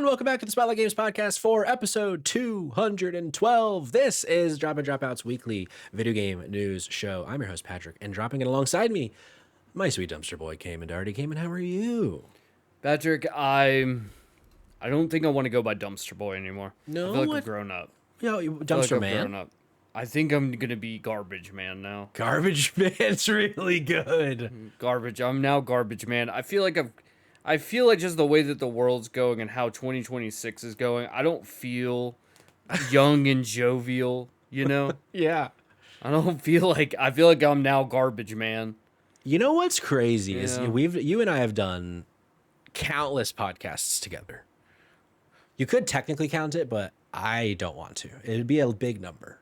everyone. Welcome back to the Spotlight Games Podcast for episode 212. This is Drop and Dropout's weekly video game news show. I'm your host, Patrick, and dropping it alongside me, my sweet dumpster boy, Kamen. Kamen, how are you? Patrick, I don't think I want to go by dumpster boy anymore. No, I feel like what? I've grown up. Yo, dumpster man. Grown up. I think I'm gonna be garbage man now. Garbage man's really good. Garbage. I'm now garbage man. I feel like just the way that the world's going and how 2026 is going, I don't feel young and jovial, you know? Yeah. I feel like I'm now garbage man. You know what's crazy is Yeah. you and I have done countless podcasts together. You could technically count it, but I don't want to. It'd be a big number.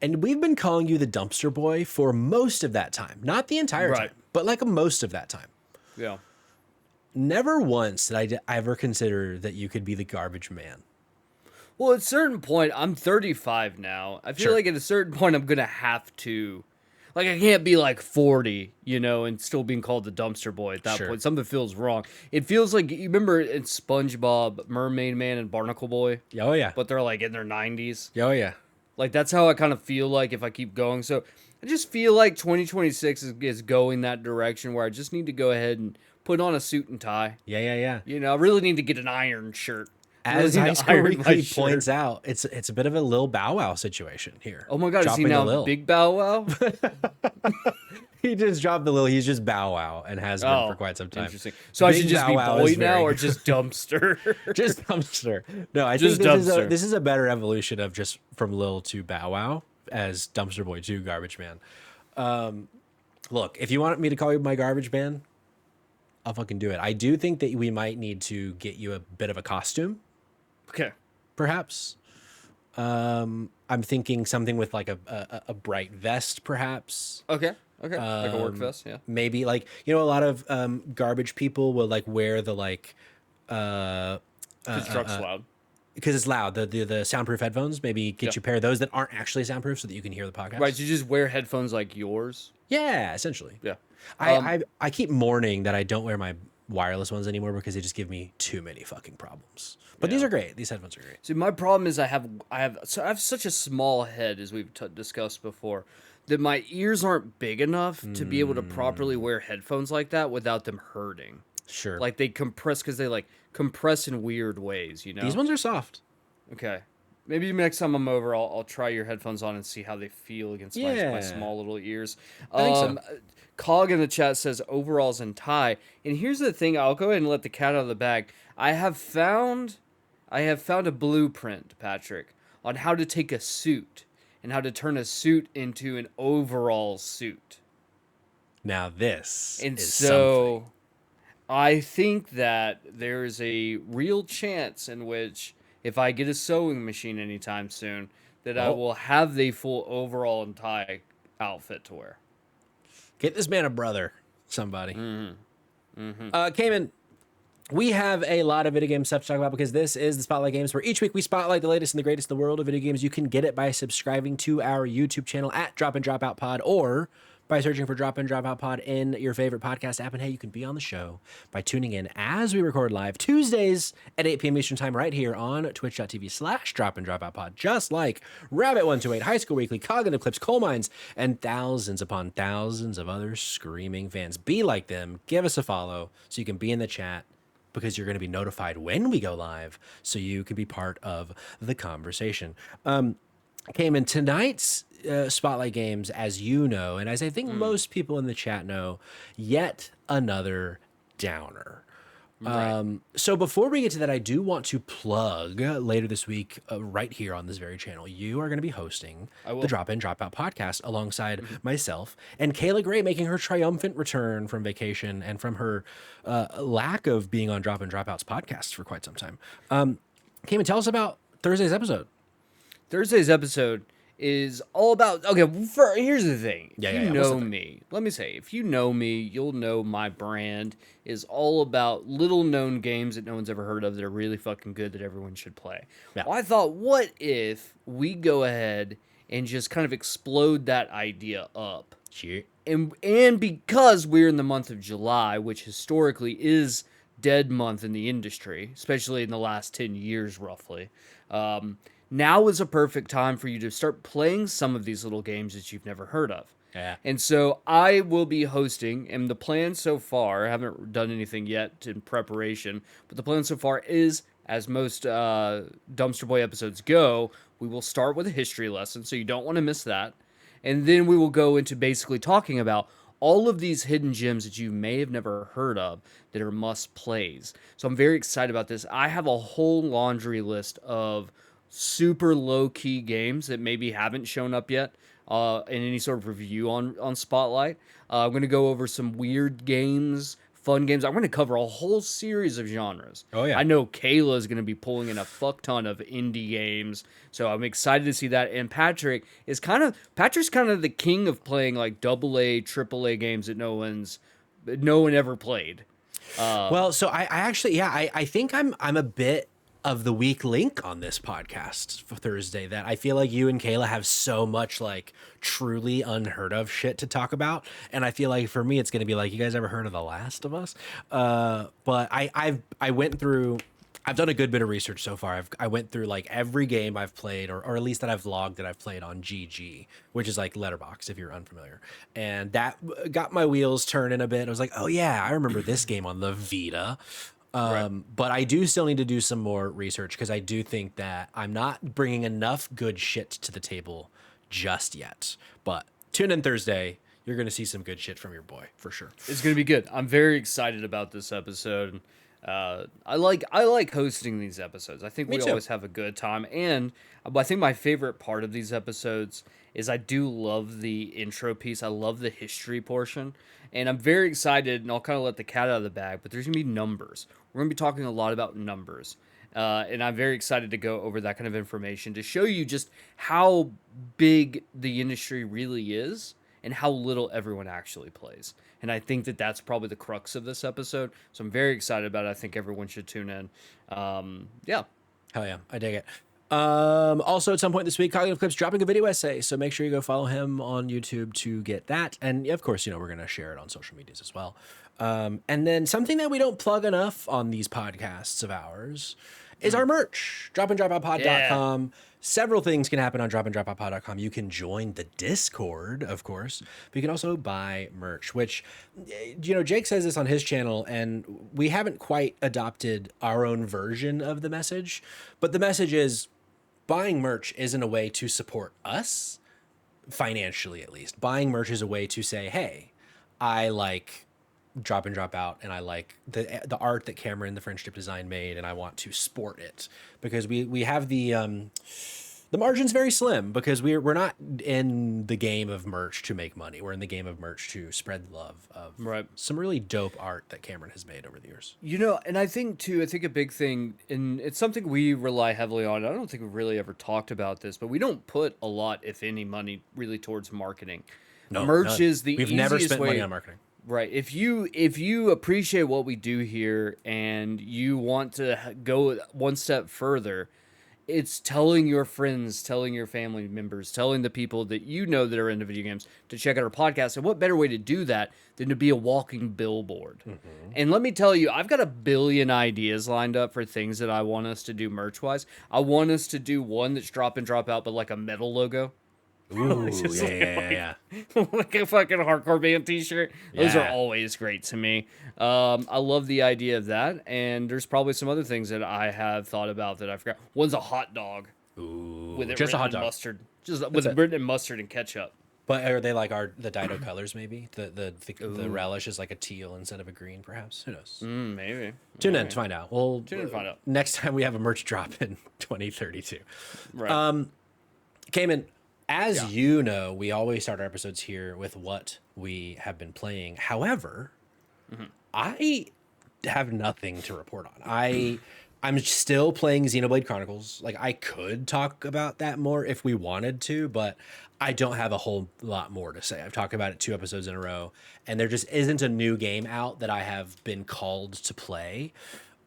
And we've been calling you the dumpster boy for most of that time. Not the entire time, but like most of that time. Yeah. Never once did I ever consider that you could be the garbage man. Well, at a certain point, I'm 35 now. I feel Sure. like at a certain point, I'm going to have to. Like, I can't be like 40, you know, and still being called the dumpster boy at that Sure. point. Something feels wrong. It feels like, you remember in SpongeBob, Mermaid Man, and Barnacle Boy? Oh, yeah. But they're like in their 90s. Oh, yeah. Like, that's how I kind of feel like if I keep going. So, I just feel like 2026 is going that direction where I just need to go ahead and put on a suit and tie. Yeah. You know, I really need to get an iron shirt. As really High need to School iron my Weekly shirt. points out, it's a bit of a Lil Bow Wow situation here. Oh my God, is he Dropping a now Lil. Big Bow Wow? He just dropped the Lil. He's just Bow Wow and has been for quite some time. Interesting. So I Big should just Bow be Wow boy is now very or good. just dumpster? Just dumpster. No, I Just think dumpster. this is a better evolution of just from Lil to Bow Wow as Dumpster Boy to Garbage Man. Look, if you want me to call you my Garbage Man, I'll fucking do it. I do think that we might need to get you a bit of a costume, Okay. perhaps. I'm thinking something with like a bright vest, perhaps. Okay. Like a work vest, yeah. Maybe like, you know, a lot of garbage people will like wear the like Because truck's loud. because it's loud, the soundproof headphones. Maybe get you a pair of those that aren't actually soundproof so that you can hear the podcast. Right, you just wear headphones like yours. Yeah, essentially. Yeah. I keep mourning that I don't wear my wireless ones anymore because they just give me too many fucking problems. But these are great. These headphones are great. See, my problem is I have such a small head, as we've discussed before, that my ears aren't big enough to be able to properly wear headphones like that without them hurting. Sure. Like they compress because they like compress in weird ways, you know. These ones are soft. Okay. Maybe next time I'm over, I'll try your headphones on and see how they feel against my Yeah. small little ears. I think so. Cog in the chat says overalls and tie. And here's the thing, I'll go ahead and let the cat out of the bag. I have found a blueprint, Patrick, on how to take a suit and how to turn a suit into an overall suit. Now this And is so something. I think that there is a real chance in which if I get a sewing machine anytime soon, that I Oh. will have the full overall and tie outfit to wear. Get this man a brother, somebody. Cayman, we have a lot of video game stuff to talk about because this is the Spotlight Games, where each week we spotlight the latest and the greatest in the world of video games. You can get it by subscribing to our YouTube channel at Drop and Dropout Pod, or by searching for Drop and Dropout Pod in your favorite podcast app. And hey, you can be on the show by tuning in as we record live Tuesdays at 8 p.m. Eastern Time right here on twitch.tv/Drop and Dropout Pod, just like Rabbit128, High School Weekly, Cognitive Clips, Coal Mines, and thousands upon thousands of other screaming fans. Be like them. Give us a follow so you can be in the chat, because you're going to be notified when we go live so you can be part of the conversation. Cayman, tonight's Spotlight Games, as you know, and as I think most people in the chat know, yet another downer. So before we get to that, I do want to plug later this week, right here on this very channel, you are going to be hosting the Drop In Dropout podcast alongside myself and Kayla Gray, making her triumphant return from vacation and from her lack of being on Drop In Dropout's podcast for quite some time. Cayman, tell us about Thursday's episode. Thursday's episode is all about, here's the thing. If you know me, let me say, if you know me, you'll know my brand is all about little known games that no one's ever heard of that are really fucking good that everyone should play. Yeah. Well, I thought, what if we go ahead and just kind of explode that idea up? Shit. And because we're in the month of July, which historically is dead month in the industry, especially in the last 10 years, roughly. Now is a perfect time for you to start playing some of these little games that you've never heard of. Yeah. And so I will be hosting, and the plan so far, I haven't done anything yet in preparation, but the plan so far is, as most Dumpster Boy episodes go, we will start with a history lesson, so you don't want to miss that. And then we will go into basically talking about all of these hidden gems that you may have never heard of that are must plays. So I'm very excited about this. I have a whole laundry list of super low key games that maybe haven't shown up yet in any sort of review on Spotlight. I'm going to go over some weird games, fun games. I'm going to cover a whole series of genres. Oh, yeah. I know Kayla is going to be pulling in a fuck ton of indie games, so I'm excited to see that. And Patrick's kind of the king of playing like AA, AAA games that no one ever played. Well, so I actually, yeah, I think I'm a bit of the weak link on this podcast for Thursday, that I feel like you and Kayla have so much like truly unheard of shit to talk about. And I feel like for me, it's going to be like, you guys ever heard of The Last of Us? But I went through, I've done a good bit of research so far. I went through like every game I've played, or at least that I've logged that I've played on GG, which is like Letterboxd if you're unfamiliar. And that got my wheels turning a bit. I was like, oh yeah, I remember this game on the Vita. Right. But I do still need to do some more research, because I do think that I'm not bringing enough good shit to the table just yet. But tune in Thursday. You're going to see some good shit from your boy for sure. It's gonna be good. I'm very excited about this episode. I like hosting these episodes. I think Me we too. always have a good time, and I think my favorite part of these episodes is I do love the intro piece. I love the history portion, and I'm very excited. And I'll kind of let the cat out of the bag, but there's gonna be numbers. We're gonna be talking a lot about numbers. And I'm very excited to go over that kind of information to show you just how big the industry really is and how little everyone actually plays. And I think that that's probably the crux of this episode. So I'm very excited about it. I think everyone should tune in. Yeah. Hell yeah, I dig it. Also, at some point this week, Cognitive Clip's dropping a video essay, so make sure you go follow him on YouTube to get that. And of course, we're going to share it on social medias as well. And then something that we don't plug enough on these podcasts of ours is our merch. DropinDropoutPod.com. Several things can happen on dropinDropoutPod.com. You can join the Discord, of course, but you can also buy merch, which, Jake says this on his channel, and we haven't quite adopted our own version of the message, but the message is buying merch isn't a way to support us, financially at least. Buying merch is a way to say, hey, I like Drop and Drop Out, and I like the art that Cameron, the Friendship Design, made, and I want to sport it, because we have the margin's very slim, because we're not in the game of merch to make money. We're in the game of merch to spread the love of some really dope art that Cameron has made over the years. And I think a big thing, and it's something we rely heavily on. I don't think we've really ever talked about this, but we don't put a lot, if any, money really towards marketing. No, merch none. is the We've easiest never spent way. money on marketing. Right. If you appreciate what we do here and you want to go one step further, it's telling your friends, telling your family members, telling the people that that are into video games to check out our podcast. And what better way to do that than to be a walking billboard? Mm-hmm. And let me tell you, I've got a billion ideas lined up for things that I want us to do merch-wise. I want us to do one that's drop in, drop out, but like a metal logo. Ooh, yeah. Like a fucking hardcore band t-shirt. Those are Yeah. always great to me. I love the idea of that, and there's probably some other things that I have thought about that I forgot. One's a hot dog. Ooh, With it just a hot written in dog. mustard. Just with it written in mustard and ketchup. But are they like the Dido colors? Maybe the relish is like a teal instead of a green, perhaps. Who knows? Maybe. Tune in to find out. Tune in to find out. Next time we have a merch drop in 2032. Right. Cayman, as you know, we always start our episodes here with what we have been playing. However, I have nothing to report on. I'm still playing Xenoblade Chronicles. Like, I could talk about that more if we wanted to, but I don't have a whole lot more to say. I've talked about it 2 episodes in a row, and there just isn't a new game out that I have been called to play.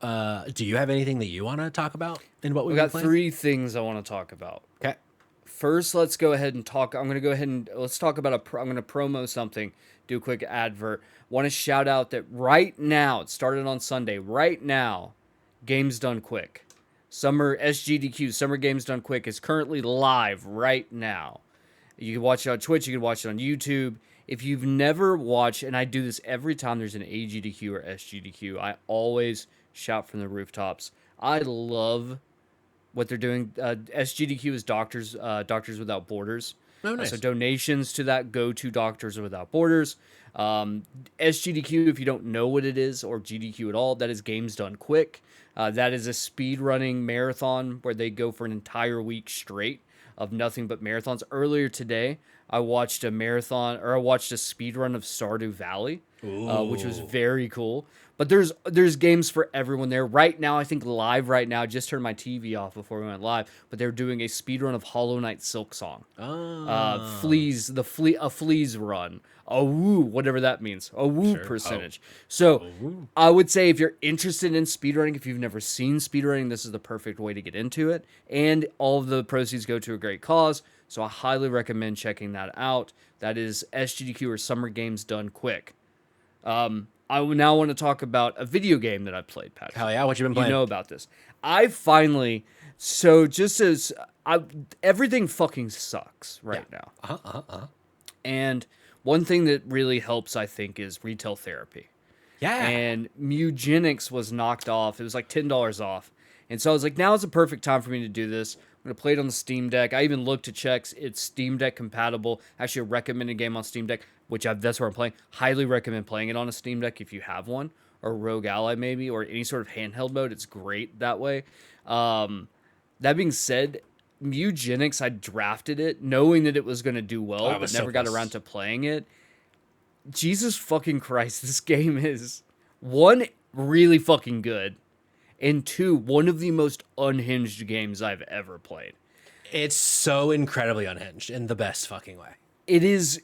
Do you have anything that you want to talk about in what we've We got been playing? 3 things I want to talk about. Okay. First, let's go ahead and talk. I'm going to go ahead and let's talk about I'm going to promo something, do a quick advert. Want to shout out that right now, it started on Sunday. Right now, Games Done Quick. Summer SGDQ, Summer Games Done Quick is currently live right now. You can watch it on Twitch. You can watch it on YouTube. If you've never watched, and I do this every time there's an AGDQ or SGDQ, I always shout from the rooftops. I love what they're doing. SGDQ is Doctors Without Borders. Oh, nice. So donations to that go to Doctors Without Borders. SGDQ, if you don't know what it is, or GDQ at all, that is Games Done Quick. That is a speed running marathon where they go for an entire week straight of nothing but marathons. Earlier today, I watched a speed run of Stardew Valley, which was very cool. But there's games for everyone there. Right now, I think live right now, I just turned my TV off before we went live, but they're doing a speed run of Hollow Knight Silksong. A Fleas run. A woo, whatever that means. A woo sure. Percentage. So I would say if you're interested in speedrunning, if you've never seen speedrunning, this is the perfect way to get into it. And all of the proceeds go to a great cause. So I highly recommend checking that out. That is SGDQ, or Summer Games Done Quick. I now want to talk about a video game that I played, Patrick. Hell yeah, what you been playing? You know about this. Everything fucking sucks right now. And one thing that really helps, I think, is retail therapy. Yeah. And Mugenics was knocked off. It was like $10 off. And so I was like, now is the perfect time for me to do this. I'm going to play it on the Steam Deck. I even looked to check it's Steam Deck compatible. Actually, a recommended game on Steam Deck, that's where I'm playing. Highly recommend playing it on a Steam Deck if you have one, or Rogue Ally maybe, or any sort of handheld mode. It's great that way. That being said, Mugenics, I drafted it knowing that it was going to do well, but never got around to playing it. Jesus fucking Christ, this game is, one, really fucking good, and two, one of the most unhinged games I've ever played. It's so incredibly unhinged in the best fucking way. It is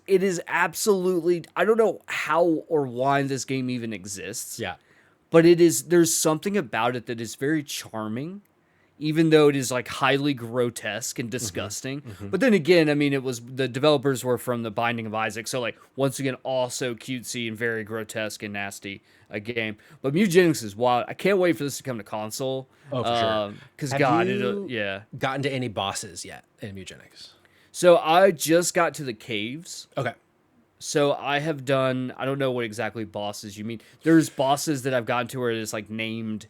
absolutely, I don't know how or why this game even exists. Yeah. But there's something about it that is very charming, even though it is like highly grotesque and disgusting. Mm-hmm. But then again, I mean, the developers were from The Binding of Isaac. So like, once again, also cutesy and very grotesque and nasty a game. But Mugenics is wild. I can't wait for this to come to console. Oh, for sure. Because gotten to any bosses yet in Mugenics? So I just got to the caves. Okay. So I have done, I don't know what exactly bosses you mean. There's bosses that I've gotten to where it's like named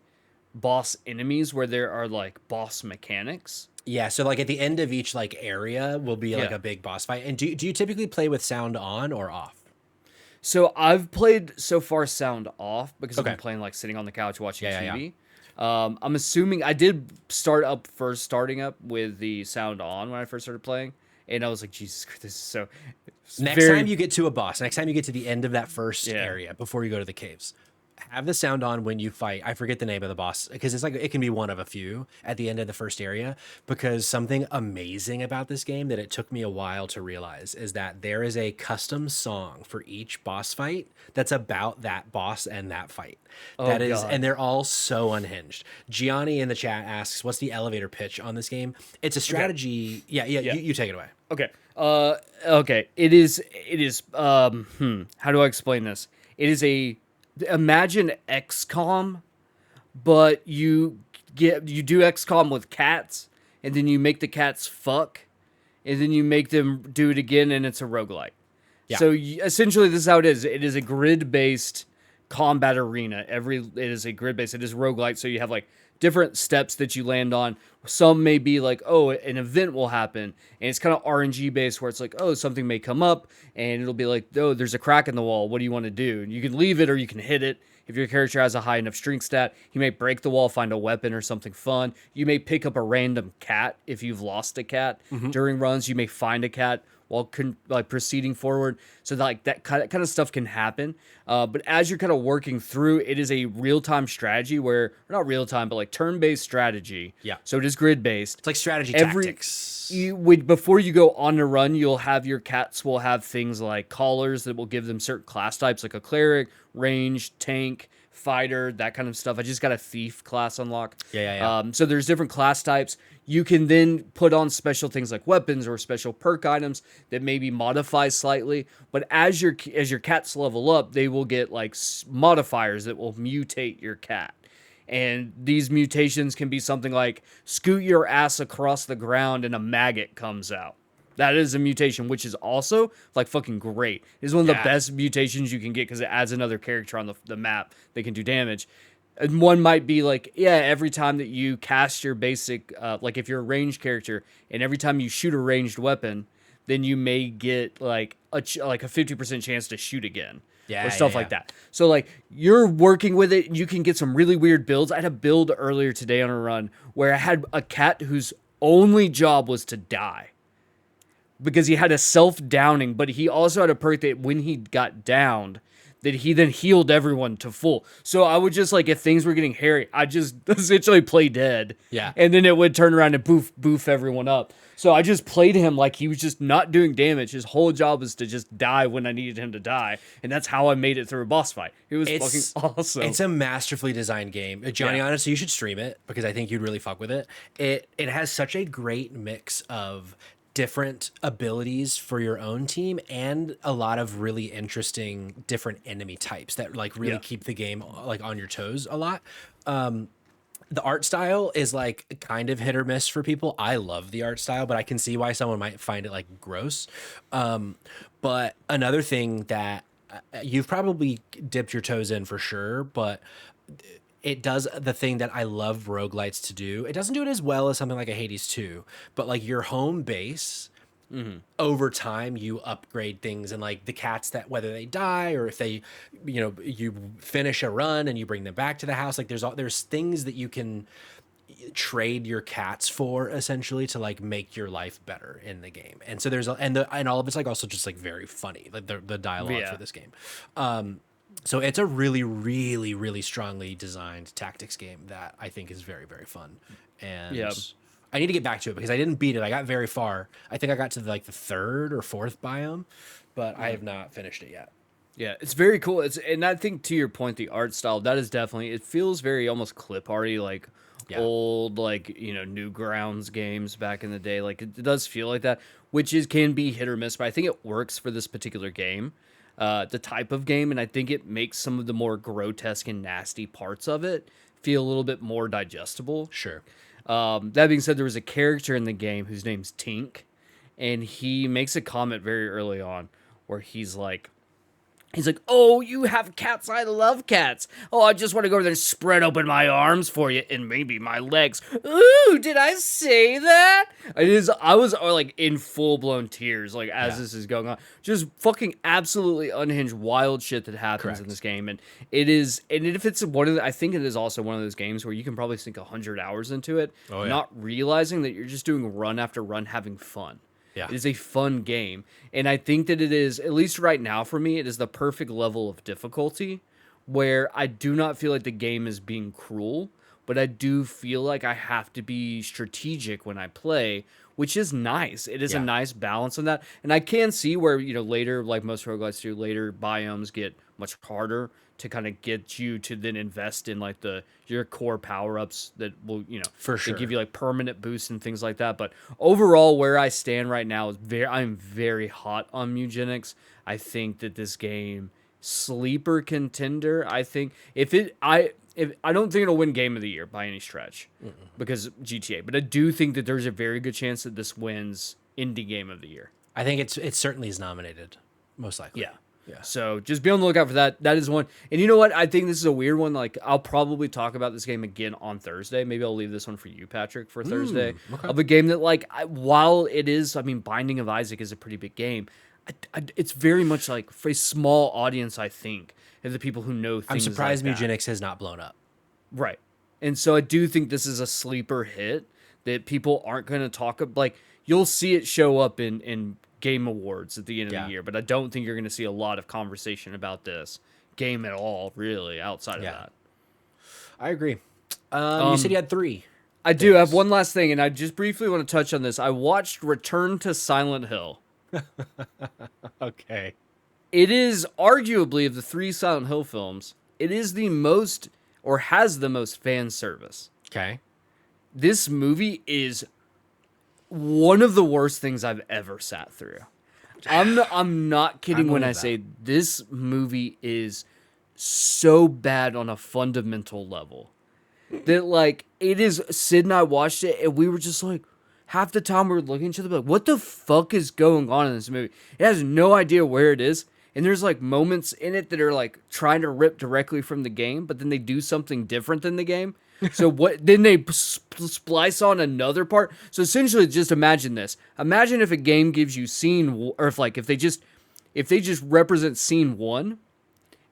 boss enemies, where there are like boss mechanics. Yeah, so like at the end of each like area will be like a big boss fight. And do you typically play with sound on or off? So I've played so far sound off because I've been playing like sitting on the couch watching TV. Yeah. I'm assuming I did starting up with the sound on when I first started playing. And I was like, Jesus Christ, this is so... Next time you get to a boss, next time you get to the end of that first area before you go to the caves, have the sound on when you fight. I forget the name of the boss because it's like it can be one of a few at the end of the first area, because something amazing about this game that it took me a while to realize is that there is a custom song for each boss fight that's about that boss and that fight. And they're all so unhinged. Gianni in the chat asks, what's the elevator pitch on this game? It's a strategy. Okay. Yeah. You take it away. Okay. Okay. It is, how do I explain this? It is imagine XCOM, but you do XCOM with cats, and then you make the cats fuck, and then you make them do it again, and it's a roguelike. Yeah. So essentially, this is how it is. It is a grid-based combat arena. It is a grid-based. It is roguelike, so you have like different steps that you land on. Some may be like, oh, an event will happen, and it's kind of RNG based, where it's like, oh, something may come up, and it'll be like, oh, there's a crack in the wall. What do you want to do? You can leave it or you can hit it. If your character has a high enough strength stat, you may break the wall, find a weapon or something fun. You may pick up a random cat if you've lost a cat during runs. You may find a cat while proceeding forward. So that kind of stuff can happen. But as you're kind of working through, it is a real-time strategy or not real-time, but like turn-based strategy. Yeah. So it is grid-based. It's like strategy tactics. Before you go on a run, your cats will have things like collars that will give them certain class types, like a cleric, range, tank, fighter, that kind of stuff. I just got a thief class unlock. Yeah. So there's different class types. You can then put on special things like weapons or special perk items that maybe modify slightly. But as your cats level up, they will get like modifiers that will mutate your cat. And these mutations can be something like scoot your ass across the ground and a maggot comes out. That is a mutation, which is also like fucking great. It's one of the best mutations you can get because it adds another character on the map that can do damage. And one might be like, every time that you cast your basic, like if you're a ranged character, and every time you shoot a ranged weapon, then you may get like a 50% chance to shoot again. Or stuff like that. So like you're working with it, you can get some really weird builds. I had a build earlier today on a run where I had a cat whose only job was to die. Because he had a self-downing, but he also had a perk that when he got downed, that he then healed everyone to full. So I would just like, if things were getting hairy, I just essentially play dead. Yeah. And then it would turn around and boof everyone up. So I just played him like he was just not doing damage. His whole job was to just die when I needed him to die. And that's how I made it through a boss fight. It was fucking awesome. It's a masterfully designed game. Johnny, honestly, you should stream it because I think you'd really fuck with it. It has such a great mix of different abilities for your own team and a lot of really interesting different enemy types that like really keep the game like on your toes a lot. The art style is like kind of hit or miss for people. I love the art style, but I can see why someone might find it like gross. But another thing that you've probably dipped your toes in for sure, but it does the thing that I love roguelites to do. It doesn't do it as well as something like a Hades 2, but like your home base, over time you upgrade things, and like the cats, that whether they die or if they, you finish a run and you bring them back to the house, like there's things that you can trade your cats for essentially to like make your life better in the game. And so and all of it's like also just like very funny, like the dialogue for this game. So it's a really, really, really strongly designed tactics game that I think is very, very fun. And I need to get back to it because I didn't beat it. I got very far. I think I got to like the 3rd or 4th biome, but I have not finished it yet. Yeah, it's very cool. And I think to your point, the art style, that is definitely, it feels very almost clip arty, like old, like, Newgrounds games back in the day. Like it does feel like that, which can be hit or miss, but I think it works for this particular game. The type of game, and I think it makes some of the more grotesque and nasty parts of it feel a little bit more digestible. Sure. That being said, there was a character in the game whose name's Tink, and he makes a comment very early on where he's like, oh, you have cats. I love cats. Oh, I just want to go over there and spread open my arms for you and maybe my legs. Ooh, did I say that? I was like in full blown tears, like as this is going on. Just fucking absolutely unhinged, wild shit that happens in this game. And if it's I think it is also one of those games where you can probably sink 100 hours into it, not realizing that you're just doing run after run, having fun. Yeah. It is a fun game. And I think that it is, at least right now for me, it is the perfect level of difficulty where I do not feel like the game is being cruel, but I do feel like I have to be strategic when I play, which is nice. It is a nice balance on that. And I can see where, later, like most roguelites do, later biomes get much harder to kind of get you to then invest in like your core power-ups that will, for sure, give you like permanent boosts and things like that. But overall, where I stand right now is I'm very hot on Mugenics. I think that this game, sleeper contender. I think I don't think it'll win Game of the Year by any stretch because GTA, but I do think that there's a very good chance that this wins Indie Game of the Year. I think it certainly is nominated, most likely. Yeah. So just be on the lookout for that. That is one. And you know what? I think this is a weird one. Like I'll probably talk about this game again on Thursday. Maybe I'll leave this one for you, Patrick, for Thursday. Okay. Of a game that while it is, Binding of Isaac is a pretty big game. It's very much like for a small audience, I think, of the people who know things. I'm surprised like Mugenics has not blown up. Right. And so I do think this is a sleeper hit that people aren't going to talk about. Like you'll see it show up in Game Awards at the end of the year, but I don't think you're going to see a lot of conversation about this game at all, really, outside of that. I agree. You said you had 3. I do have one last thing, and I just briefly want to touch on this. I watched Return to Silent Hill. Okay. It is arguably, of the 3 Silent Hill films, It is the most, or has the most fan service. Okay. This movie is one of the worst things I've ever sat through. I'm not kidding when I say this movie is so bad on a fundamental level that like it is. Sid and I watched it and we were just like, half the time we were looking at each other like, what the fuck is going on in this movie? It has no idea where it is. And there's like moments in it that are like trying to rip directly from the game, but then they do something different than the game. So what? Then they splice on another part. So essentially, just imagine this. Imagine if a game gives you or if they just represent scene 1,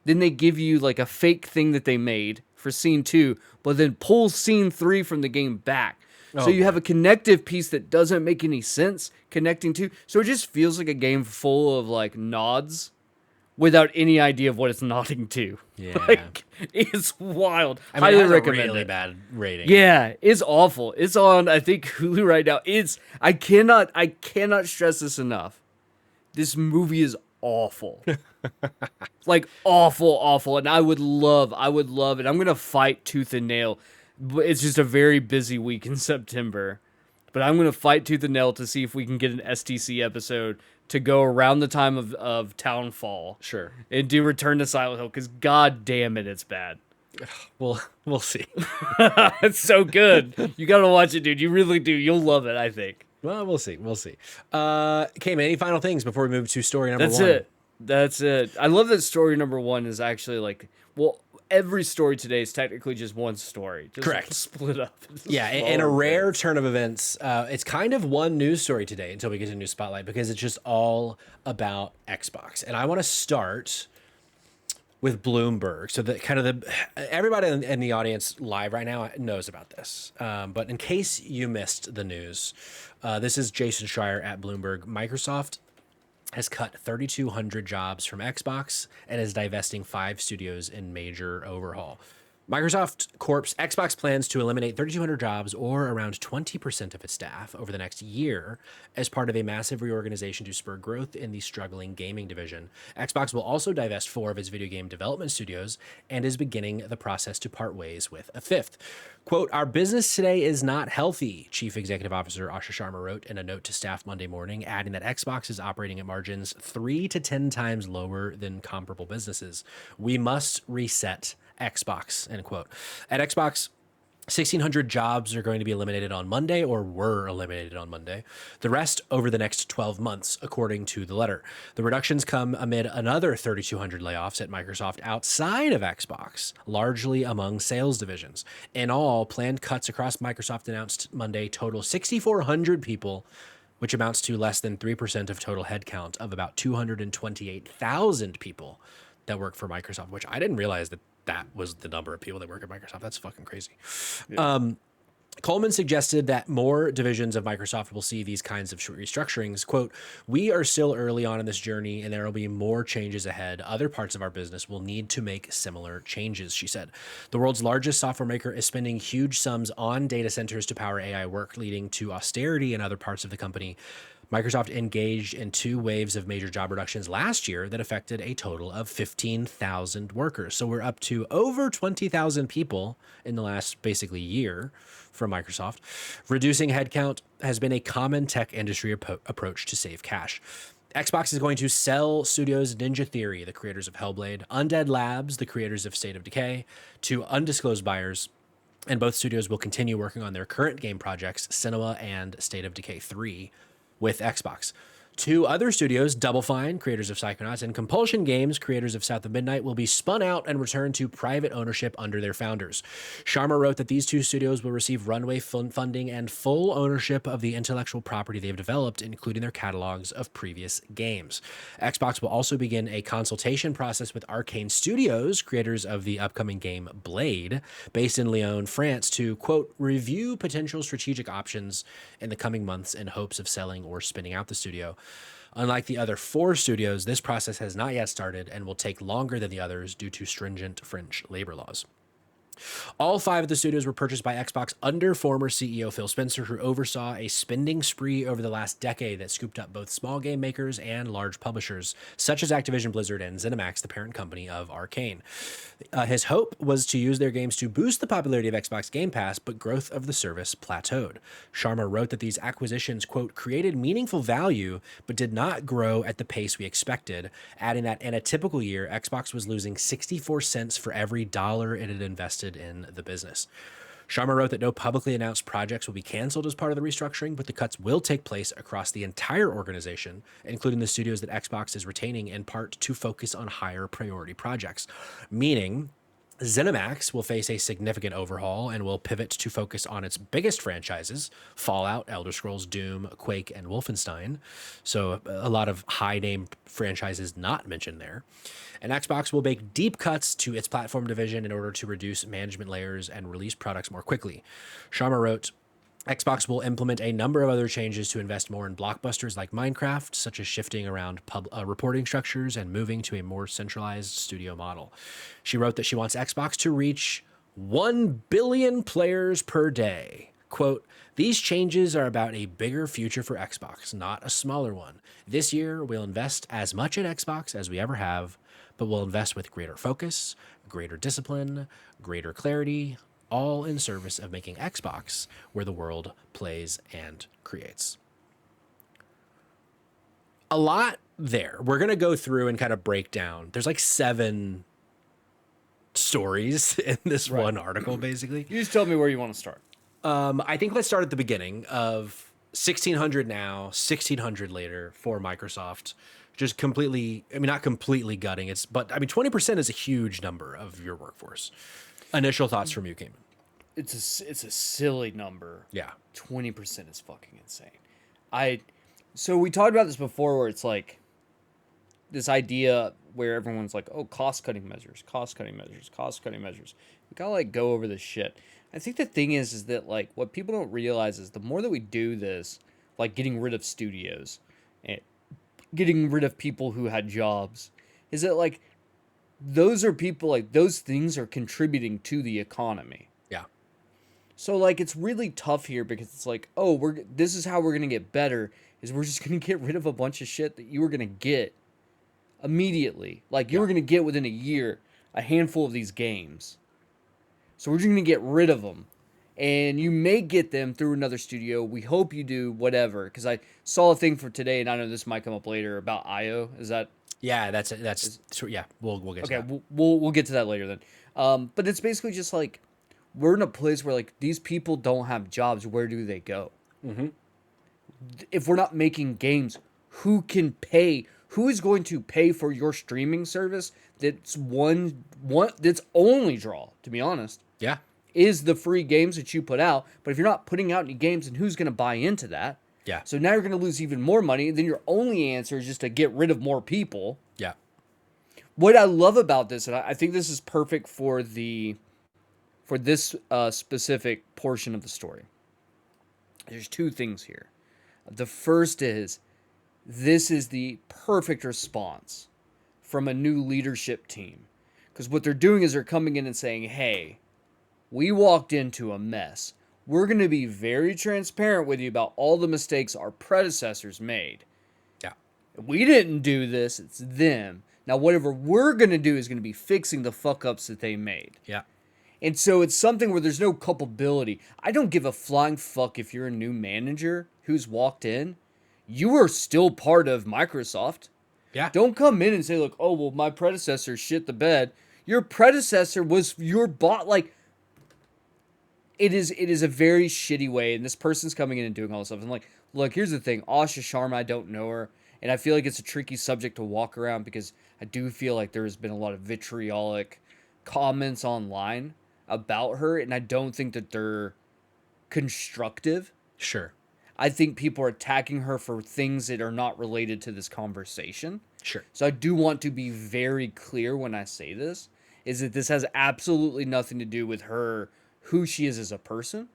then they give you like a fake thing that they made for scene 2, but then pull scene 3 from the game back. So you have a connective piece that doesn't make any sense connecting to. So it just feels like a game full of like nods without any idea of what it's nodding to. Yeah. Like, it's wild. I mean, Highly it has recommend a really it. bad rating. Yeah, it's awful. It's on, I think, Hulu right now. I cannot stress this enough. This movie is awful. Like awful. And I would love it. I'm going to fight tooth and nail. But it's just a very busy week in September. But I'm going to fight tooth and nail to see if we can get an STC episode to go around the time of Townfall. Sure. And do Return to Silent Hill, because god damn it, it's bad. We'll see. It's so good. You got to watch it, dude. You really do. You'll love it, I think. Well, we'll see. Okay, man, any final things before we move to story number 1? That's it. I love that story number 1 is actually like, well, every story today is technically just one story. Just Correct. Split up. Yeah, in a rare turn of events, it's kind of one news story today until we get to News Spotlight, because it's just all about Xbox. And I want to start with Bloomberg. So everybody in the audience live right now knows about this. But in case you missed the news, this is Jason Schreier at Bloomberg. Microsoft has cut 3,200 jobs from Xbox and is divesting 5 studios in major overhaul. Microsoft Corp's Xbox plans to eliminate 3,200 jobs, or around 20% of its staff, over the next year as part of a massive reorganization to spur growth in the struggling gaming division. Xbox will also divest 4 of its video game development studios and is beginning the process to part ways with a 5th. Quote, "Our business today is not healthy," Chief Executive Officer Asha Sharma wrote in a note to staff Monday morning, adding that Xbox is operating at margins 3 to 10 times lower than comparable businesses. "We must reset Xbox," end quote. At Xbox, 1,600 jobs are going to be eliminated on Monday, or were eliminated on Monday. The rest over the next 12 months, according to the letter. The reductions come amid another 3,200 layoffs at Microsoft outside of Xbox, largely among sales divisions. In all, planned cuts across Microsoft announced Monday total 6,400 people, which amounts to less than 3% of total headcount of about 228,000 people that work for Microsoft, which I didn't realize that was the number of people that work at Microsoft. That's fucking crazy. Yeah. Coleman suggested that more divisions of Microsoft will see these kinds of restructurings. Quote, "We are still early on in this journey, and there will be more changes ahead. Other parts of our business will need to make similar changes," she said. The world's largest software maker is spending huge sums on data centers to power AI work, leading to austerity in other parts of the company. Microsoft engaged in 2 waves of major job reductions last year that affected a total of 15,000 workers. So we're up to over 20,000 people in the last basically year from Microsoft. Reducing headcount has been a common tech industry approach to save cash. Xbox is going to sell studios Ninja Theory, the creators of Hellblade, Undead Labs, the creators of State of Decay, to undisclosed buyers. And both studios will continue working on their current game projects, Cinema and State of Decay 3, with Xbox. 2 other studios, Double Fine, creators of Psychonauts, and Compulsion Games, creators of South of Midnight, will be spun out and returned to private ownership under their founders. Sharma wrote that these 2 studios will receive runway funding and full ownership of the intellectual property they've developed, including their catalogs of previous games. Xbox will also begin a consultation process with Arcane Studios, creators of the upcoming game Blade, based in Lyon, France, to, quote, "review potential strategic options in the coming months in hopes of selling or spinning out the studio." Unlike the other 4 studios, this process has not yet started and will take longer than the others due to stringent French labor laws. All 5 of the studios were purchased by Xbox under former CEO Phil Spencer, who oversaw a spending spree over the last decade that scooped up both small game makers and large publishers, such as Activision Blizzard and ZeniMax, the parent company of Arcane. His hope was to use their games to boost the popularity of Xbox Game Pass, but growth of the service plateaued. Sharma wrote that these acquisitions, quote, created meaningful value, but did not grow at the pace we expected, adding that in a typical year, Xbox was losing 64 cents for every dollar it had invested in the business. Sharma wrote that no publicly announced projects will be canceled as part of the restructuring, but the cuts will take place across the entire organization, including the studios that Xbox is retaining in part to focus on higher priority projects. Meaning, ZeniMax will face a significant overhaul and will pivot to focus on its biggest franchises, Fallout, Elder Scrolls, Doom, Quake, and Wolfenstein. So a lot of high-name franchises not mentioned there. And Xbox will make deep cuts to its platform division in order to reduce management layers and release products more quickly. Sharma wrote, Xbox will implement a number of other changes to invest more in blockbusters like Minecraft, such as shifting around reporting structures and moving to a more centralized studio model. She wrote that she wants Xbox to reach 1 billion players per day. Quote, these changes are about a bigger future for Xbox, not a smaller one. This year, we'll invest as much in Xbox as we ever have, but we'll invest with greater focus, greater discipline, greater clarity, all in service of making Xbox where the world plays and creates. A lot there. We're going to go through and kind of break down. There's like 7 stories in this one article, basically. You just tell me where you want to start. I think let's start at the beginning of 1600 now, 1600 later for Microsoft. Just completely, I mean, not completely gutting. But I mean, 20% is a huge number of your workforce. Initial thoughts from you, Kamen. It's a silly number. Yeah. 20% is fucking insane. So we talked about this before where it's like this idea where everyone's like, oh, cost-cutting measures. We gotta like go over this shit. I think the thing is that like what people don't realize is the more that we do this, like getting rid of studios and getting rid of people who had jobs, is that like those are people, like those things are contributing to the economy. Yeah. So like it's really tough here because it's like, oh, this is how we're gonna get better, is we're just gonna get rid of a bunch of shit that you were gonna get immediately. Like you were gonna get within a year a handful of these games. So we're just gonna get rid of them. And you may get them through another studio. We hope you do, whatever. Because I saw a thing for today, and I know this might come up later, about IO. Is that... Yeah, yeah, we'll get to that. Okay, we'll get to that later then. But it's basically just like, we're in a place where like these people don't have jobs. Where do they go? Mm-hmm. If we're not making games, who can pay? Who is going to pay for your streaming service? That's that's only draw, to be honest. Yeah. Is the free games that you put out. But if you're not putting out any games, then who's going to buy into that? Yeah. So now you're going to lose even more money. Then your only answer is just to get rid of more people. Yeah. What I love about this, and I think this is perfect for this specific portion of the story. There's 2 things here. The first is, this is the perfect response from a new leadership team. Because what they're doing is they're coming in and saying, hey, we walked into a mess. We're going to be very transparent with you about all the mistakes our predecessors made. Yeah. We didn't do this, it's them. Now, whatever we're going to do is going to be fixing the fuck-ups that they made. Yeah. And so it's something where there's no culpability. I don't give a flying fuck if you're a new manager who's walked in. You are still part of Microsoft. Yeah. Don't come in and say, look, oh, well, my predecessor shit the bed. Your predecessor was your bot. Like, it is a very shitty way. And this person's coming in and doing all this stuff. And like, look, here's the thing. Asha Sharma, I don't know her. And I feel like it's a tricky subject to walk around because I do feel like there's been a lot of vitriolic comments online about her. And I don't think that they're constructive. Sure. I think people are attacking her for things that are not related to this conversation. Sure. So I do want to be very clear when I say this, is that this has absolutely nothing to do with her, who she is as a person.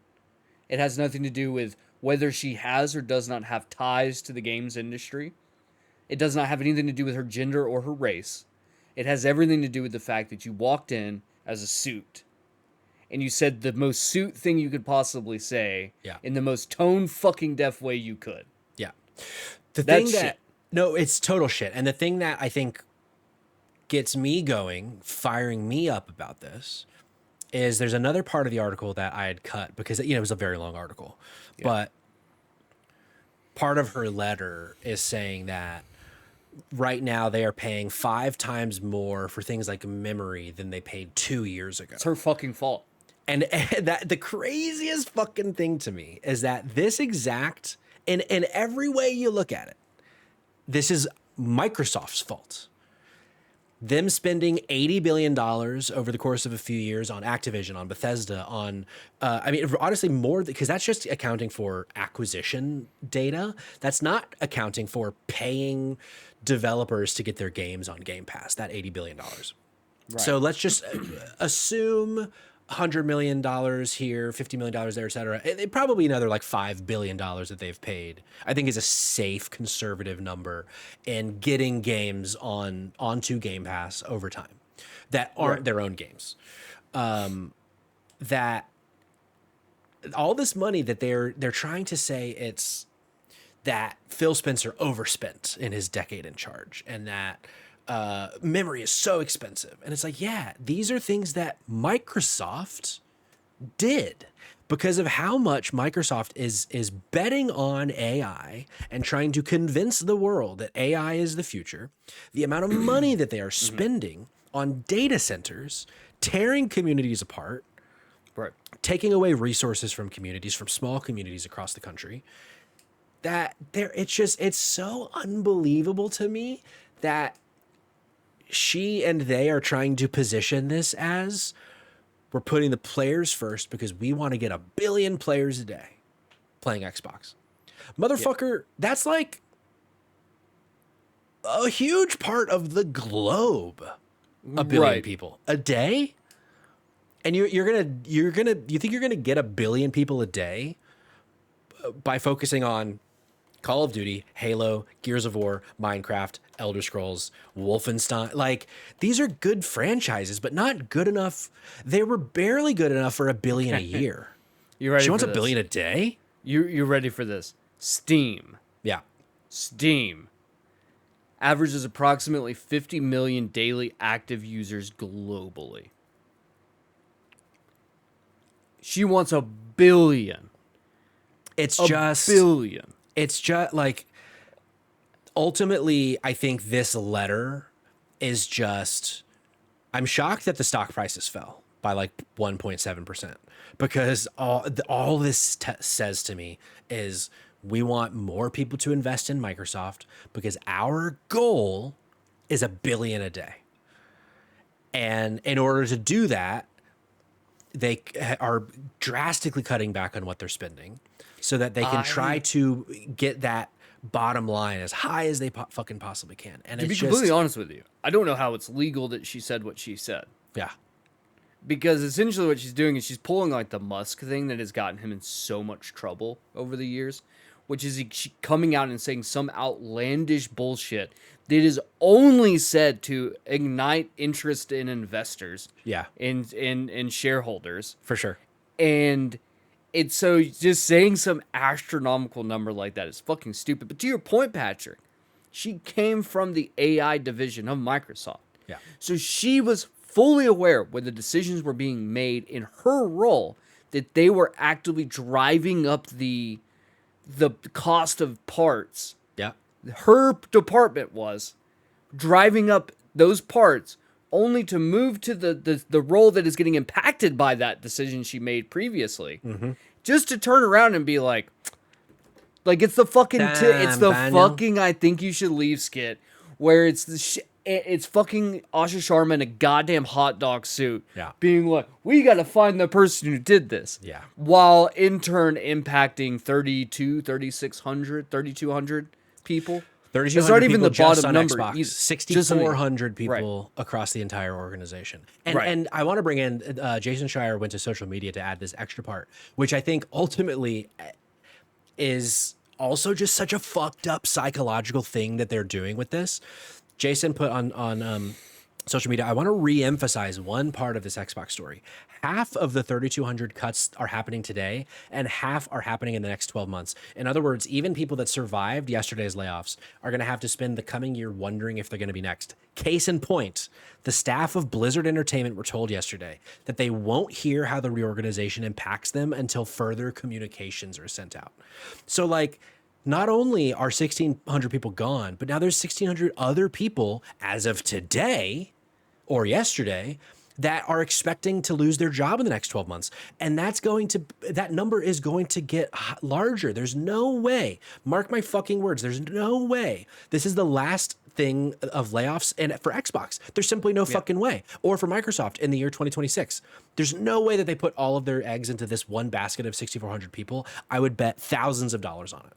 It has nothing to do with whether she has or does not have ties to the games industry. It does not have anything to do with her gender or her race. It has everything to do with the fact that you walked in as a suit. and you said the most suit thing you could possibly say Yeah. in the most tone fucking deaf way you could. Yeah. The That's thing that shit. no, it's total shit. And the thing that I think gets me going, firing me up about this, is there's another part of the article that I had cut because it was a very long article. Yeah. But part of her letter is saying that right now they are paying 5 times more for things like memory than they paid 2 years ago. It's her fucking fault. And that the craziest fucking thing to me is that this exact, in every way you look at it, this is Microsoft's fault. Them spending $80 billion over the course of a few years on Activision, on Bethesda, on, honestly more, because that's just accounting for acquisition data. That's not accounting for paying developers to get their games on Game Pass, that $80 billion. Right. So let's just assume $100 million here, $50 million there, et cetera. Probably another like $5 billion that they've paid, I think, is a safe conservative number in getting games onto Game Pass over time that aren't their own games. That all this money that they're trying to say it's that Phil Spencer overspent in his decade in charge, and that memory is so expensive. And it's like, yeah, these are things that Microsoft did because of how much Microsoft is betting on AI and trying to convince the world that AI is the future. The amount of money that they are spending on data centers, tearing communities apart, right, taking away resources from communities, from small communities across the country. It's so unbelievable to me that she and they are trying to position this as we're putting the players first because we want to get 1 billion players a day playing Xbox. Motherfucker, that's like a huge part of the globe. 1 billion people a day? And you think you're gonna get 1 billion people a day by focusing on Call of Duty, Halo, Gears of War, Minecraft, Elder Scrolls, Wolfenstein. Like, these are good franchises, but not good enough. They were barely good enough for 1 billion a year. You ready? She wants for 1 billion a day? You're ready for this? Steam. Yeah. Steam averages approximately 50 million daily active users globally. She wants 1 billion. It's A just billion. It's just like, ultimately, I think this letter is just, I'm shocked that the stock prices fell by like 1.7% because all this says to me is we want more people to invest in Microsoft because our goal is 1 billion a day. And in order to do that, they are drastically cutting back on what they're spending so that they can try to get that bottom line as high as they fucking possibly can. And to be completely honest with you, I don't know how it's legal that she said what she said. Yeah. Because essentially what she's doing is she's pulling like the Musk thing that has gotten him in so much trouble over the years, which is she coming out and saying some outlandish bullshit that is only said to ignite interest in investors. Yeah. In shareholders. For sure. And it's so just saying some astronomical number like that is fucking stupid. But to your point, Patrick, she came from the AI division of Microsoft. Yeah. So she was fully aware when the decisions were being made in her role that they were actively driving up the cost of parts. Yeah. Her department was driving up those parts only to move to the role that is getting impacted by that decision she made previously. Mm-hmm. Just to turn around and be like it's the fucking it's the fucking I think you should leave skit where it's it's fucking Asha Sharma in a goddamn hot dog suit, being like, we gotta find the person who did this, while in turn impacting 3,200 people. 3,200 it's not even the just bottom on number. Xbox, 6,400 people across the entire organization. And I want to bring in Jason Schreier went to social media to add this extra part, which I think ultimately is also just such a fucked up psychological thing that they're doing with this. Jason put on social media, I want to re-emphasize one part of this Xbox story. Half of the 3,200 cuts are happening today, and half are happening in the next 12 months. In other words, even people that survived yesterday's layoffs are going to have to spend the coming year wondering if they're going to be next. Case in point, the staff of Blizzard Entertainment were told yesterday that they won't hear how the reorganization impacts them until further communications are sent out. So, like, not only are 1,600 people gone, but now there's 1,600 other people as of today or yesterday that are expecting to lose their job in the next 12 months. And that number is going to get larger. There's no way, mark my fucking words, there's no way this is the last thing of layoffs. And for Xbox, there's simply no fucking way. Or for Microsoft in the year 2026, there's no way that they put all of their eggs into this one basket of 6,400 people. I would bet thousands of dollars on it.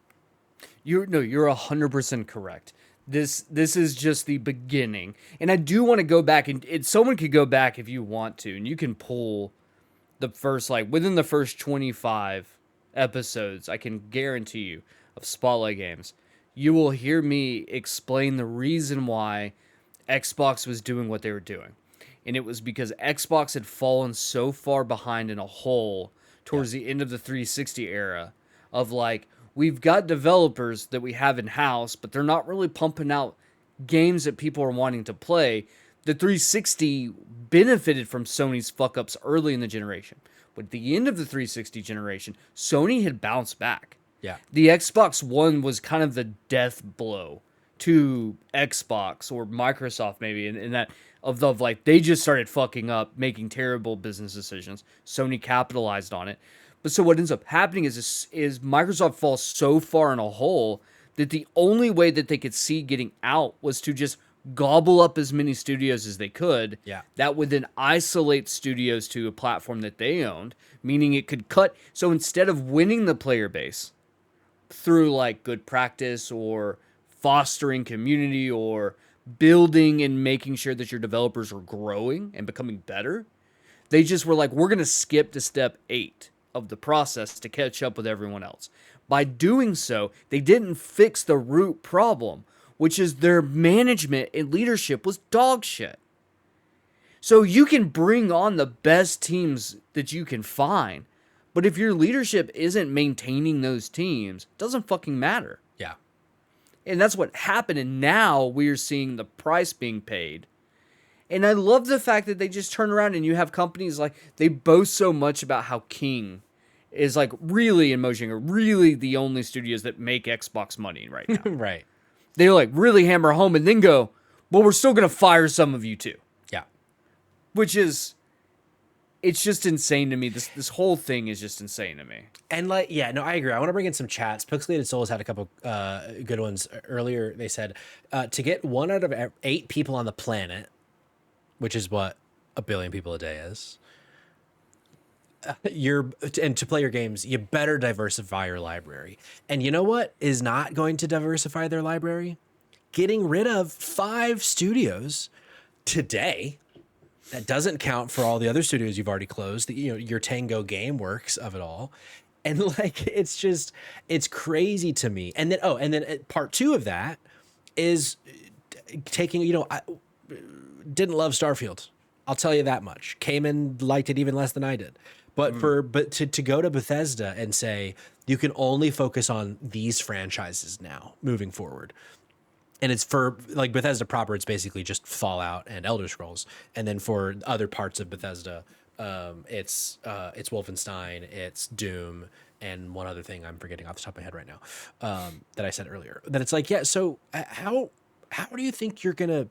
You're 100% correct. This is just the beginning. And I do want to go back, and someone could go back if you want to, and you can pull the first, like, within the first 25 episodes, I can guarantee you, of Spotlight Games, you will hear me explain the reason why Xbox was doing what they were doing. And it was because Xbox had fallen so far behind in a hole towards the end of the 360 era of, like, we've got developers that we have in-house, but they're not really pumping out games that people are wanting to play. The 360 benefited from Sony's fuck-ups early in the generation. But at the end of the 360 generation, Sony had bounced back. Yeah. The Xbox One was kind of the death blow to Xbox or Microsoft maybe, in that of like, they just started fucking up, making terrible business decisions. Sony capitalized on it. But so what ends up happening is Microsoft falls so far in a hole that the only way that they could see getting out was to just gobble up as many studios as they could. Yeah. That would then isolate studios to a platform that they owned, meaning it could cut. So instead of winning the player base through, like, good practice or fostering community or building and making sure that your developers are growing and becoming better, they just were like, we're going to skip to step 8 of the process to catch up with everyone else. By doing so, they didn't fix the root problem, which is their management and leadership was dog shit. So you can bring on the best teams that you can find, but if your leadership isn't maintaining those teams, it doesn't fucking matter. Yeah. And that's what happened, and now we're seeing the price being paid. And I love the fact that they just turn around and you have companies like, they boast so much about how King is, like, really, and Mojang are really the only studios that make Xbox money right now. Right. They, like, really hammer home and then go, well, we're still going to fire some of you too. Yeah. Which is, it's just insane to me. This whole thing is just insane to me. And, like, yeah, no, I agree. I want to bring in some chats. Pixelated Souls had a couple good ones earlier. They said, to get 1 out of 8 people on the planet, which is what 1 billion people a day is, and to play your games, you better diversify your library. And you know what is not going to diversify their library? Getting rid of 5 studios today. That doesn't count for all the other studios you've already closed. Your Tango Gameworks of it all. And, like, it's crazy to me. And then part 2 of that is taking, I didn't love Starfield. I'll tell you that much. Kamen liked it even less than I did. But to go to Bethesda and say you can only focus on these franchises now moving forward, and it's for, like, Bethesda proper, it's basically just Fallout and Elder Scrolls, and then for other parts of Bethesda, it's Wolfenstein, it's Doom, and one other thing I'm forgetting off the top of my head right now that I said earlier. That it's like, yeah. So how do you think you're gonna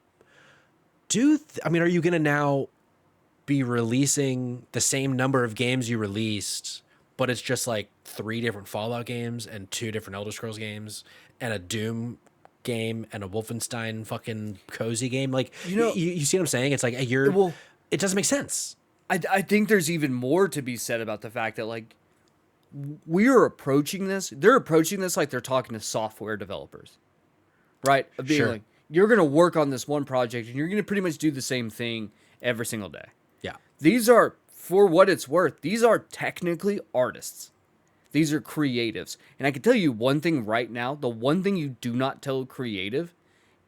do? I mean, are you gonna now be releasing the same number of games you released, but it's just like 3 different Fallout games and 2 different Elder Scrolls games and a Doom game and a Wolfenstein fucking cozy game? Like, you see what I'm saying? It's like it doesn't make sense. I think there's even more to be said about the fact that, like, they're approaching this like they're talking to software developers, right? Of being like, you're going to work on this one project and you're going to pretty much do the same thing every single day. Yeah. These are, for what it's worth, these are technically artists. These are creatives. And I can tell you one thing right now, the one thing you do not tell creative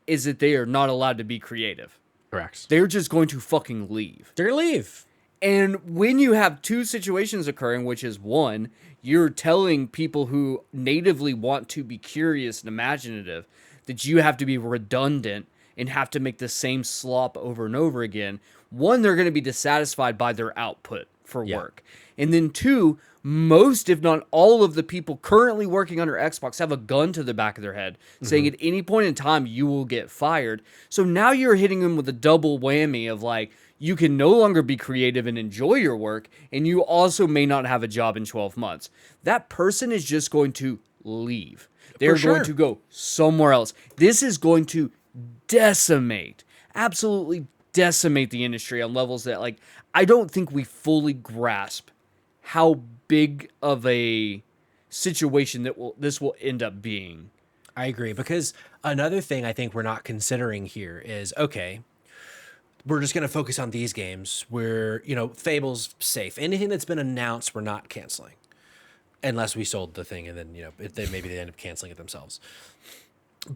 is that they are not allowed to be creative. Correct. They're just going to fucking leave. They're going to leave. And when you have two situations occurring, which is one, you're telling people who natively want to be curious and imaginative that you have to be redundant and have to make the same slop over and over again. One, they're going to be dissatisfied by their output for work. And then two, most, if not all of the people currently working under Xbox have a gun to the back of their head saying at any point in time you will get fired. So now you're hitting them with a double whammy of like, you can no longer be creative and enjoy your work, and you also may not have a job in 12 months. That person is just going to leave. They're going to go somewhere else. This is going to absolutely decimate the industry on levels that, like, I don't think we fully grasp how big of a situation that this will end up being. I agree, because another thing I think we're not considering here is, okay, we're just going to focus on these games where, you know, Fable's safe. Anything that's been announced, we're not canceling. Unless we sold the thing and then, you know, maybe they end up canceling it themselves.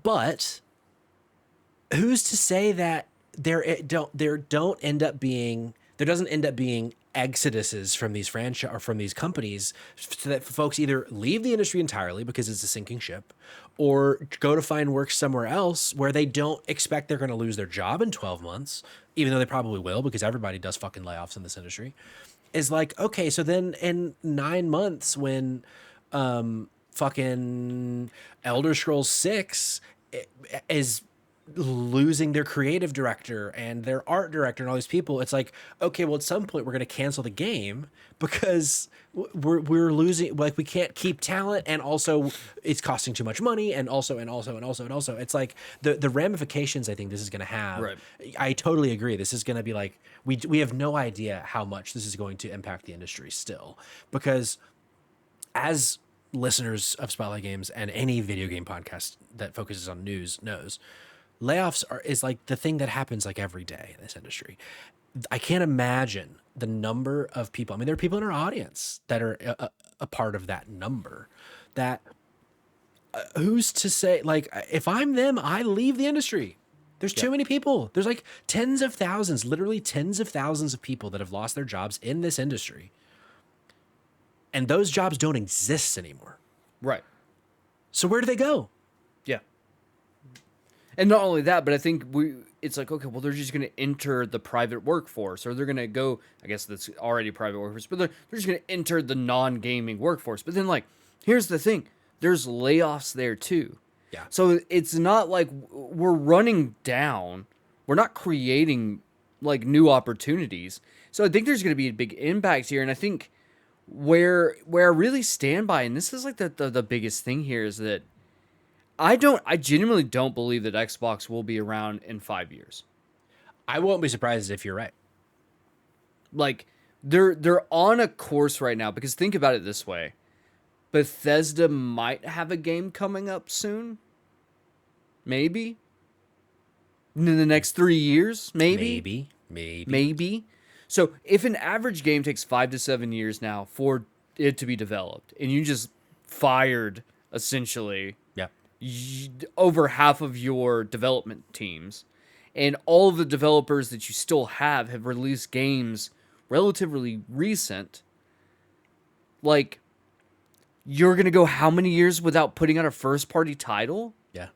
But who's to say that there doesn't end up being exoduses from these franchise or from these companies, so that folks either leave the industry entirely because it's a sinking ship, or go to find work somewhere else where they don't expect they're going to lose their job in 12 months, even though they probably will, because everybody does fucking layoffs in this industry. Is like, okay, so then in 9 months when fucking Elder Scrolls 6 is losing their creative director and their art director and all these people, it's like, okay, well, at some point we're going to cancel the game because we're losing, like, we can't keep talent, and also it's costing too much money, and also it's like the ramifications I think this is going to have. Right. I totally agree. This is going to be like, we have no idea how much this is going to impact the industry still, because as listeners of Spotlight Games and any video game podcast that focuses on news knows, layoffs is like the thing that happens like every day in this industry. I can't imagine the number of people. I mean, there are people in our audience that are a part of that number. That who's to say, like, if I'm them, I leave the industry. There's too many people. There's like tens of thousands, literally tens of thousands of people that have lost their jobs in this industry. And those jobs don't exist anymore. Right. So where do they go? Yeah. And not only that, but I think it's like, okay, well, they're just going to enter the private workforce, or they're going to go, I guess that's already private workforce, but they're just going to enter the non-gaming workforce. But then, like, here's the thing. There's layoffs there, too. Yeah. So it's not like we're running down. We're not creating, like, new opportunities. So I think there's going to be a big impact here. And I think where I really stand by, and this is, like, the biggest thing here, is that I genuinely don't believe that Xbox will be around in 5 years. I won't be surprised if you're right. Like, they're on a course right now, because think about it this way. Bethesda might have a game coming up soon. Maybe. In the next 3 years, maybe. Maybe. So if an average game takes 5 to 7 years now for it to be developed, and you just fired essentially over half of your development teams, and all of the developers that you still have released games relatively recent, like, you're going to go how many years without putting out a first party title? Yeah.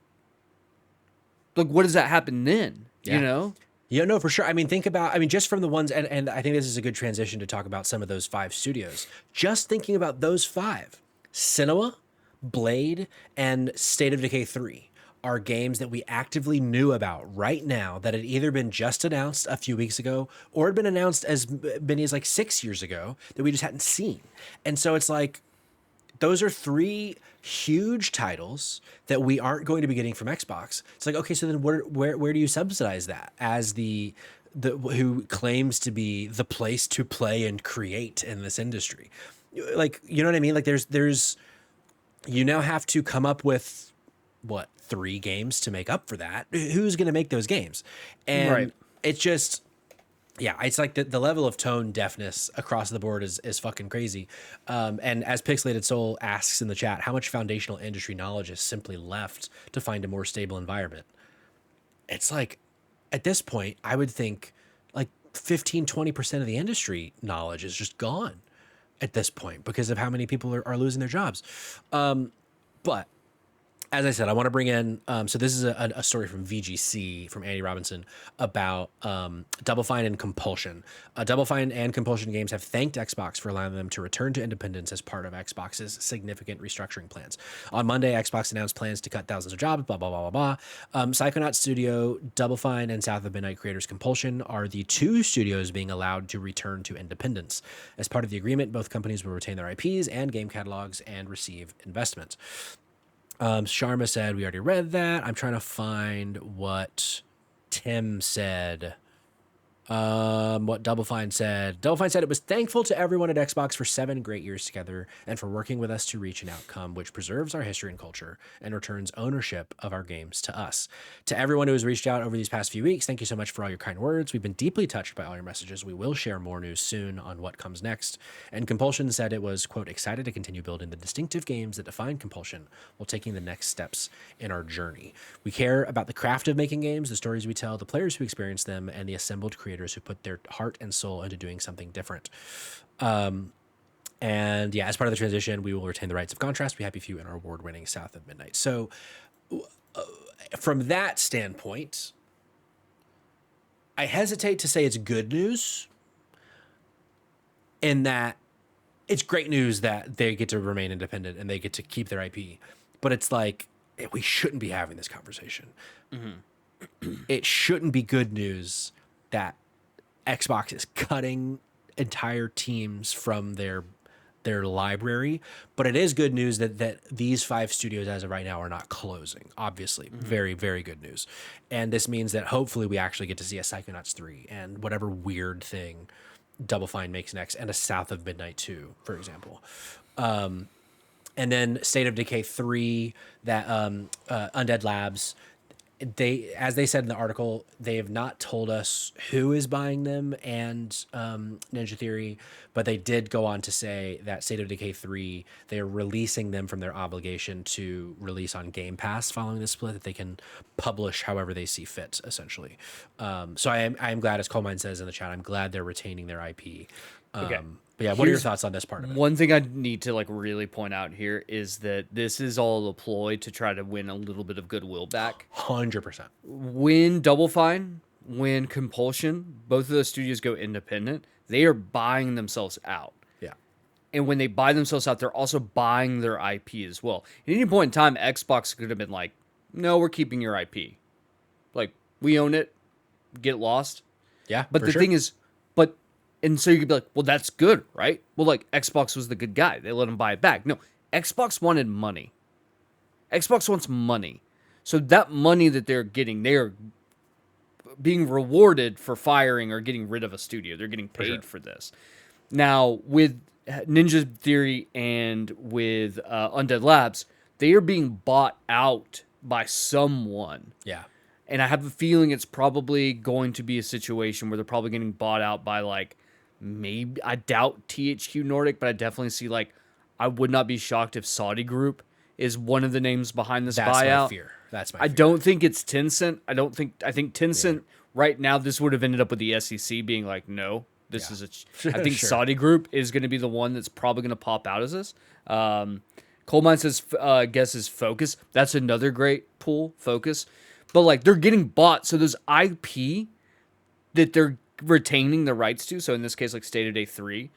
Like, what does that happen then? Yeah. You know? Yeah, no, for sure. I mean, think about, I mean, just from the ones, and I think this is a good transition to talk about some of those 5 studios. Just thinking about those 5, Cinema, Blade, and State of Decay 3 are games that we actively knew about right now that had either been just announced a few weeks ago or had been announced as many as like 6 years ago that we just hadn't seen. And so it's like, those are 3 huge titles that we aren't going to be getting from Xbox. It's like, okay, so then where do you subsidize that as the who claims to be the place to play and create in this industry? Like, you know what I mean? Like, there's you now have to come up with what, 3 games to make up for that. Who's going to make those games? And it's just, yeah, it's like the level of tone deafness across the board is fucking crazy. And as Pixelated Soul asks in the chat, how much foundational industry knowledge is simply left to find a more stable environment? It's like, at this point, I would think like 15-20% of the industry knowledge is just gone at this point because of how many people are losing their jobs. But as I said, I want to bring in. So this is a story from VGC from Andy Robinson about Double Fine and Compulsion. Double Fine and Compulsion Games have thanked Xbox for allowing them to return to independence as part of Xbox's significant restructuring plans. On Monday, Xbox announced plans to cut thousands of jobs. Blah blah blah blah blah. Psychonauts Studio, Double Fine, and South of Midnight Creators Compulsion are the two studios being allowed to return to independence. As part of the agreement, both companies will retain their IPs and game catalogs and receive investments. Sharma said, we already read that. I'm trying to find what Tim said. What Double Fine said. Double Fine said it was thankful to everyone at Xbox for 7 great years together and for working with us to reach an outcome which preserves our history and culture and returns ownership of our games to us. To everyone who has reached out over these past few weeks, thank you so much for all your kind words. We've been deeply touched by all your messages. We will share more news soon on what comes next. And Compulsion said it was, quote, excited to continue building the distinctive games that define Compulsion while taking the next steps in our journey. We care about the craft of making games, the stories we tell, the players who experience them, and the assembled creators who put their heart and soul into doing something different. And yeah, as part of the transition, we will retain the rights of contrast. We happy few in our award-winning South of Midnight. So from that standpoint, I hesitate to say it's good news in that it's great news that they get to remain independent and they get to keep their IP. But it's like, we shouldn't be having this conversation. Mm-hmm. It shouldn't be good news that Xbox is cutting entire teams from their library, but it is good news that these 5 studios as of right now are not closing. Obviously, very, very good news. And this means that hopefully we actually get to see a Psychonauts 3 and whatever weird thing Double Fine makes next, and a South of Midnight 2, for example. And then State of Decay 3, that Undead Labs, as they said in the article, they have not told us who is buying them and Ninja Theory, but they did go on to say that State of Decay 3, they are releasing them from their obligation to release on Game Pass following this split, that they can publish however they see fit, essentially. So I am glad, as Colemine says in the chat, I'm glad they're retaining their IP. Okay. But yeah, what are your thoughts on this part of it? One thing I need to like really point out here is that this is all a ploy to try to win a little bit of goodwill back. 100%. When Double Fine, when Compulsion, both of those studios go independent, they are buying themselves out. Yeah. And when they buy themselves out, they're also buying their IP as well. At any point in time, Xbox could have been like, no, we're keeping your IP. Like, we own it, get lost. Yeah, but the thing is, and so you could be like, well, that's good, right? Well, like, Xbox was the good guy. They let him buy it back. No, Xbox wanted money. Xbox wants money. So that money that they're getting, they are being rewarded for firing or getting rid of a studio. They're getting paid for this. Now, with Ninja Theory and with Undead Labs, they are being bought out by someone. Yeah. And I have a feeling it's probably going to be a situation where they're probably getting bought out by, like, maybe, I doubt THQ Nordic, but I definitely see, like, I would not be shocked if Saudi Group is one of the names behind this buyout. That's my fear. I don't think it's Tencent. I think Tencent right now, this would have ended up with the SEC being like, no, this is I think Saudi Group is going to be the one that's probably going to pop out as this. Colemine says, guesses Focus. That's another great pool, Focus. But, like, they're getting bought, so there's IP that they're retaining the rights to. So in this case, like State of Day 3,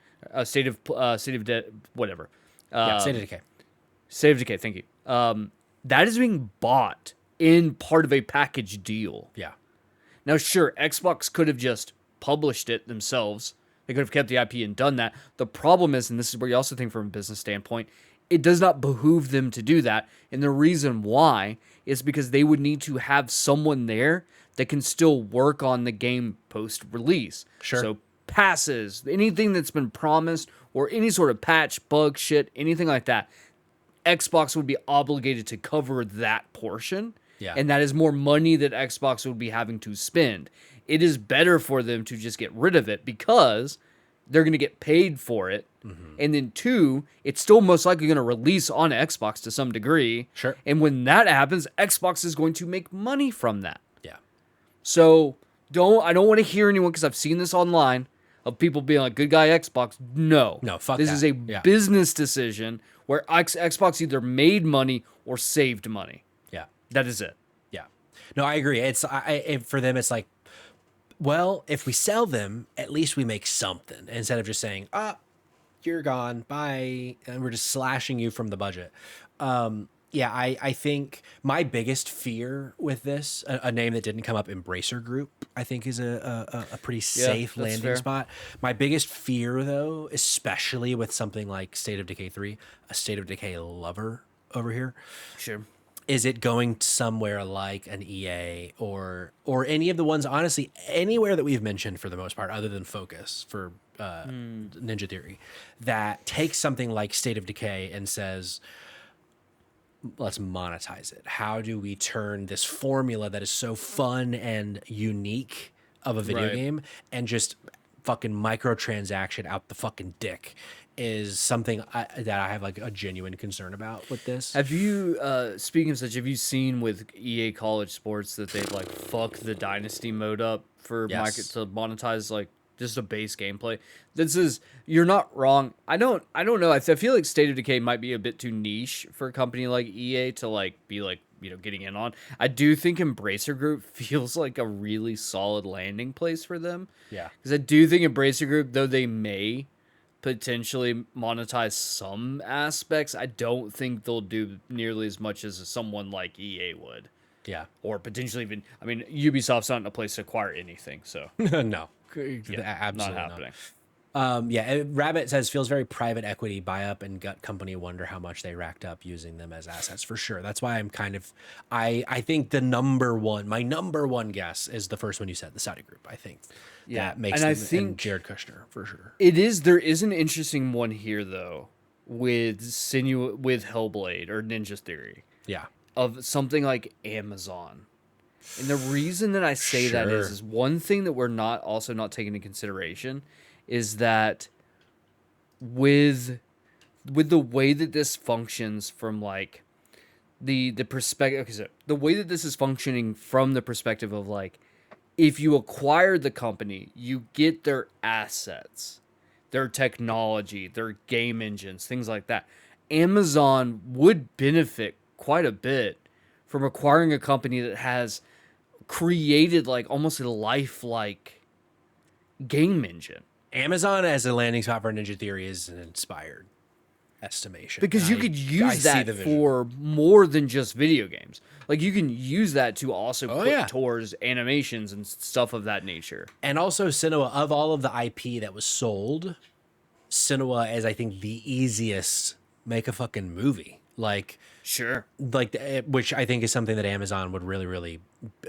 State of whatever. State of Decay. State of Decay, thank you. That is being bought in part of a package deal. Yeah. Now, sure, Xbox could have just published it themselves. They could have kept the IP and done that. The problem is, and this is where you also think from a business standpoint, it does not behoove them to do that. And the reason why is because they would need to have someone there that can still work on the game post-release. Sure. So passes, anything that's been promised, or any sort of patch, bug, shit, anything like that, Xbox would be obligated to cover that portion. Yeah. And that is more money that Xbox would be having to spend. It is better for them to just get rid of it because they're going to get paid for it. Mm-hmm. And then 2, it's still most likely going to release on Xbox to some degree. Sure. And when that happens, Xbox is going to make money from that. Yeah. So I don't want to hear anyone, because I've seen this online of people being like, good guy Xbox. No. No, fuck This that. is a Yeah. business decision where Xbox either made money or saved money. Yeah. That is it. Yeah. No, I agree. For them, it's like, well, if we sell them, at least we make something instead of just saying, you're gone, bye, and we're just slashing you from the budget. Yeah, I think my biggest fear with this, a name that didn't come up, Embracer Group, I think is a pretty safe that's landing fair. spot. My biggest fear, though, especially with something like State of Decay 3, a State of Decay lover over here, Sure. is it going somewhere like an EA or any of the ones, honestly, anywhere that we've mentioned for the most part, other than Focus for Ninja Theory, that takes something like State of Decay and says, let's monetize it. How do we turn this formula that is so fun and unique of a video Right. game and just fucking microtransaction out the fucking dick is something that I have like a genuine concern about with this. Have you, speaking of such, have you seen with EA College Sports that they've like fucked the Dynasty mode up for Yes. to monetize like just a base gameplay? You're not wrong. I don't know. I feel like State of Decay might be a bit too niche for a company like EA to like be like, getting in on. I do think Embracer Group feels like a really solid landing place for them. Yeah. Because I do think Embracer Group, though they may potentially monetize some aspects, I don't think they'll do nearly as much as someone like EA would. Yeah. Or potentially even, I mean, Ubisoft's not in a place to acquire anything, so No. yeah, Absolutely not happening. Yeah, Rabbit says feels very private equity buy up and gut company wonder how much they racked up using them as assets for sure. That's why I'm kind of I think my number one guess is the first one you said, the Saudi group. I think that makes and I them, think and Jared Kushner for sure. there is an interesting one here though with with Hellblade or Ninja Theory Yeah. of something like Amazon. And the reason that I say that Sure. is one thing that we're not taking into consideration is that with the way that this functions from like the perspective, okay, so the way that this is functioning from the perspective of like, if you acquire the company, you get their assets, their technology, their game engines, things like that. Amazon would benefit quite a bit from acquiring a company that has created like almost a lifelike game engine. Amazon as a landing spot for Ninja Theory is an inspired estimation. Because you could use that for more than just video games. Like you can use that to also put towards animations and stuff of that nature. And also Sinnoh, of all of the IP that was sold, Sinnoh is I think the easiest make a fucking movie. Like Sure. like which I think is something that Amazon would really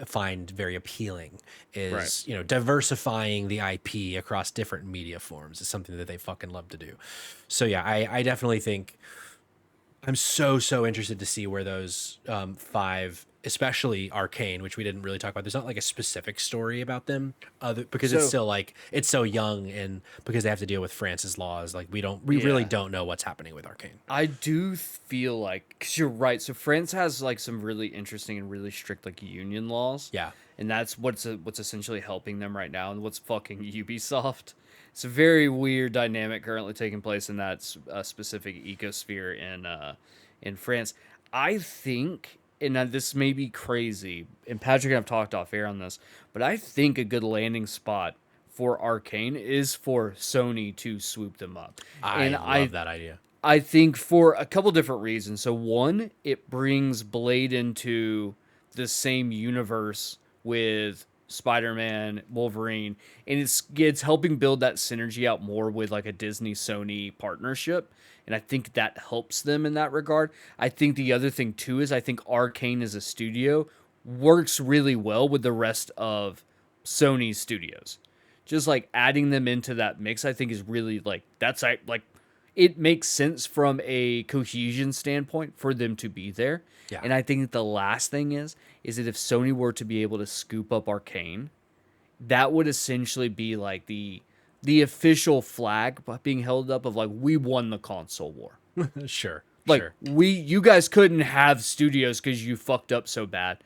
find very appealing is Right. Diversifying the IP across different media forms is something that they fucking love to do. So yeah, I definitely think I'm so interested to see where those 5, especially Arcane, which we didn't really talk about. There's not like a specific story about them, because it's still like it's so young, and because they have to deal with France's laws. Like we really don't know what's happening with Arcane. I do feel like, because you're right. So France has like some really interesting and really strict like union laws. Yeah. And that's what's essentially helping them right now, and what's fucking Ubisoft. It's a very weird dynamic currently taking place in that specific ecosphere in France. I think, and this may be crazy, and Patrick and I've talked off air on this, but I think a good landing spot for Arcane is for Sony to swoop them up. I love that idea. I think for a couple different reasons. So one, it brings Blade into the same universe with Spider-Man, Wolverine, and it's helping build that synergy out more with like a Disney Sony partnership, and I think that helps them in that regard. I think the other thing too is I think Arcane as a studio works really well with the rest of Sony's studios. Just like adding them into that mix, I think is really like it makes sense from a cohesion standpoint for them to be there. Yeah. And I think the last thing is that if Sony were to be able to scoop up Arcane, that would essentially be like the official flag being held up of like, we won the console war. Sure. Like you guys couldn't have studios because you fucked up so bad.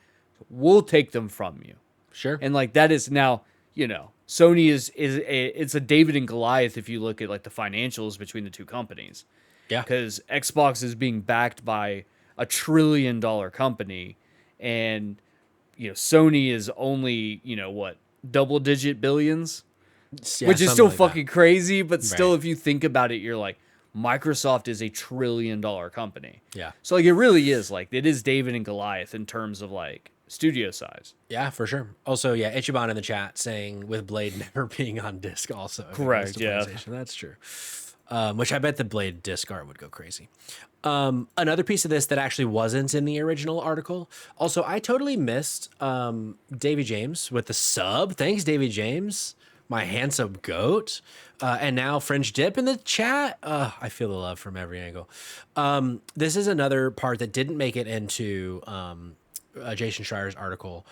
We'll take them from you. Sure. And like that is now, Sony it's a David and Goliath if you look at like the financials between the two companies. Yeah. Because Xbox is being backed by $1 trillion company, and Sony is only what, double digit billions, Yeah, which is something still like that. fucking crazy. But still, Right. if you think about it, you're like, Microsoft is a $1 trillion company. Yeah. So like it really is like it is David and Goliath in terms of like studio size. Yeah, for sure. Also, yeah, Ichiban in the chat saying with Blade never being on disc also. if it goes Correct, to yeah. PlayStation. That's true. Which I bet the Blade disc art would go crazy. Another piece of this that actually wasn't in the original article. Also, I totally missed Davy James with the sub. Thanks, Davy James, my handsome goat. And now French Dip in the chat. I feel the love from every angle. This is another part that didn't make it into Jason Schreier's article.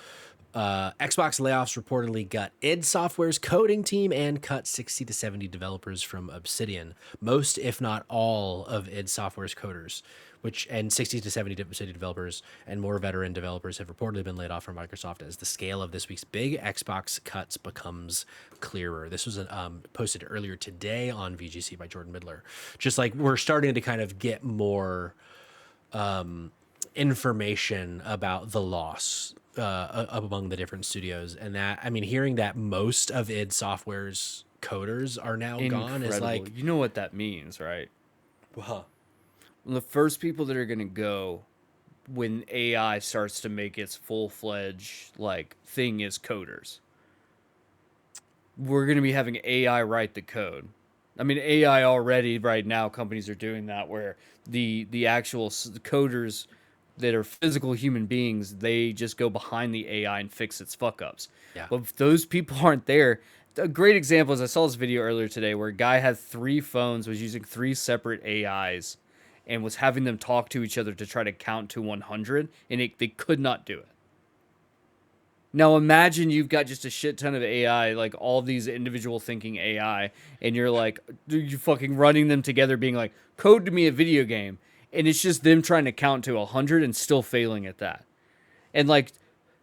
Xbox layoffs reportedly gut id Software's coding team and cut 60 to 70 developers from Obsidian. Most, if not all, of id Software's coders, and 60 to 70 Obsidian developers and more veteran developers have reportedly been laid off from Microsoft as the scale of this week's big Xbox cuts becomes clearer. This was posted earlier today on VGC by Jordan Midler. Just like we're starting to kind of get more information about the loss among the different studios, and that, I mean, hearing that most of id Software's coders are now gone is like, you know what that means, right? well, The first people that are gonna go when AI starts to make its full-fledged like thing is coders. We're gonna be having AI write the code. I mean, AI already right now, companies are doing that where the actual coders that are physical human beings, they just go behind the AI and fix its fuck ups. Yeah. But if those people aren't there, a great example is I saw this video earlier today where a guy had 3 phones, was using 3 separate AIs, and was having them talk to each other to try to count to 100, and they could not do it. Now imagine you've got just a shit ton of AI, like all these individual thinking AI, and you're like, you fucking running them together being like, code to me a video game. And it's just them trying to count to 100 and still failing at that. And like,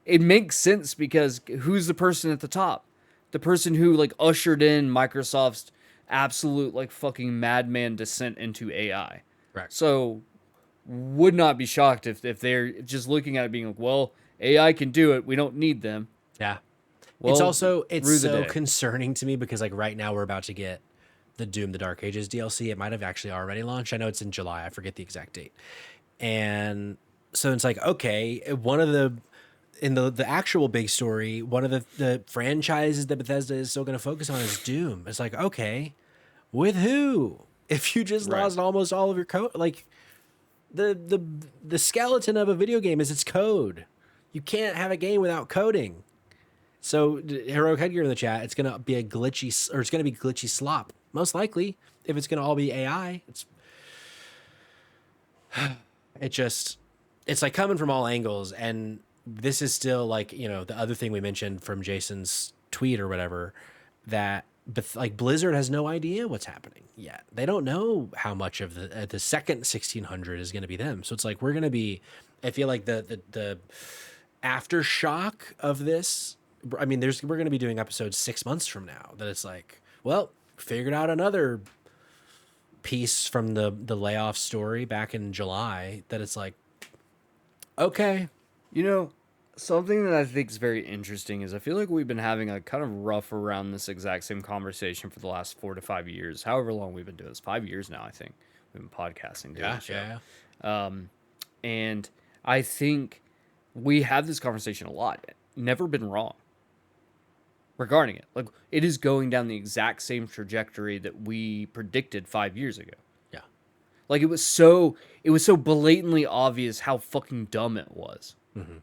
it makes sense because who's the person at the top? The person who like ushered in Microsoft's absolute like fucking madman descent into AI. Right. So would not be shocked if they're just looking at it being like, well, AI can do it. We don't need them. Yeah. Well, it's so day. concerning to me because like right now we're about to get the Doom the Dark Ages DLC. It might have actually already launched. I know it's in July. I forget the exact date. And so it's like, okay, in the actual big story, one of the franchises that Bethesda is still going to focus on is Doom. It's like, okay, with who? If you just lost almost all of your code, like the skeleton of a video game is its code. You can't have a game without coding. So Heroic Headgear in the chat, it's gonna be glitchy slop. Most likely, if it's gonna all be AI, it's like coming from all angles. And this is still like, the other thing we mentioned from Jason's tweet or whatever, that like Blizzard has no idea what's happening yet. They don't know how much of the second 1600 is going to be them. So it's like we're going to be, I feel like the aftershock of this. I mean, we're going to be doing episodes 6 months from now that it's like, well, figured out another piece from the layoff story back in July that it's like, okay. Something that I think is very interesting is I feel like we've been having a kind of rough around this exact same conversation for the last 4 to 5 years, however long we've been doing this. 5 years now, I think we've been podcasting. Yeah. And I think we have this conversation a lot. Never been wrong regarding it. Like, it is going down the exact same trajectory that we predicted 5 years ago. Yeah. Like, it was so blatantly obvious how fucking dumb it was. Mm-hmm.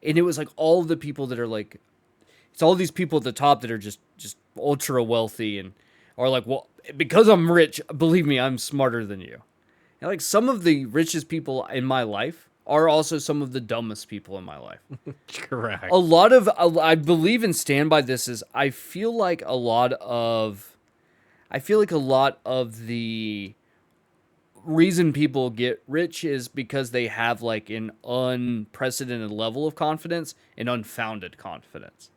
And it was like all the people that are like, it's all these people at the top that are just ultra wealthy and are like, well, because I'm rich, believe me, I'm smarter than you. And like some of the richest people in my life are also some of the dumbest people in my life. Correct. I believe and stand by this is I feel like a lot of the reason people get rich is because they have like an unprecedented level of confidence and unfounded confidence.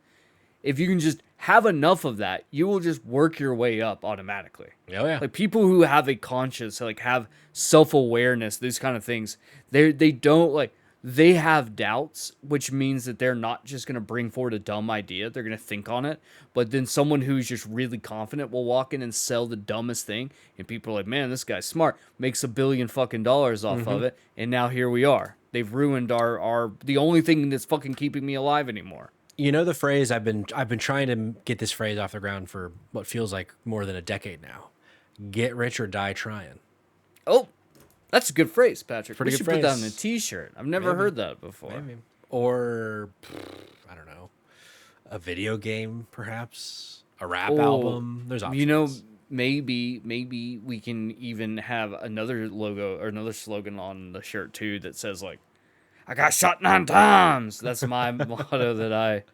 If you can just have enough of that, you will just work your way up automatically. Oh yeah. Like people who have a conscience, like have self-awareness, these kind of things, they don't like they have doubts, which means that they're not just going to bring forward a dumb idea. They're going to think on it. But then someone who's just really confident will walk in and sell the dumbest thing. And people are like, man, this guy's smart. Makes $1 billion fucking off of it. And now here we are. They've ruined our the only thing that's fucking keeping me alive anymore. You know the phrase I've been trying to get this phrase off the ground for what feels like more than a decade now. Get rich or die trying. Oh, that's a good phrase, Patrick. Pretty we good should phrase. put that on a t-shirt. I've never heard that before. Maybe. Or I don't know. A video game, perhaps. A rap album. There's options. You know, maybe we can even have another logo or another slogan on the shirt too that says like, I got shot 9 times. That's my motto that I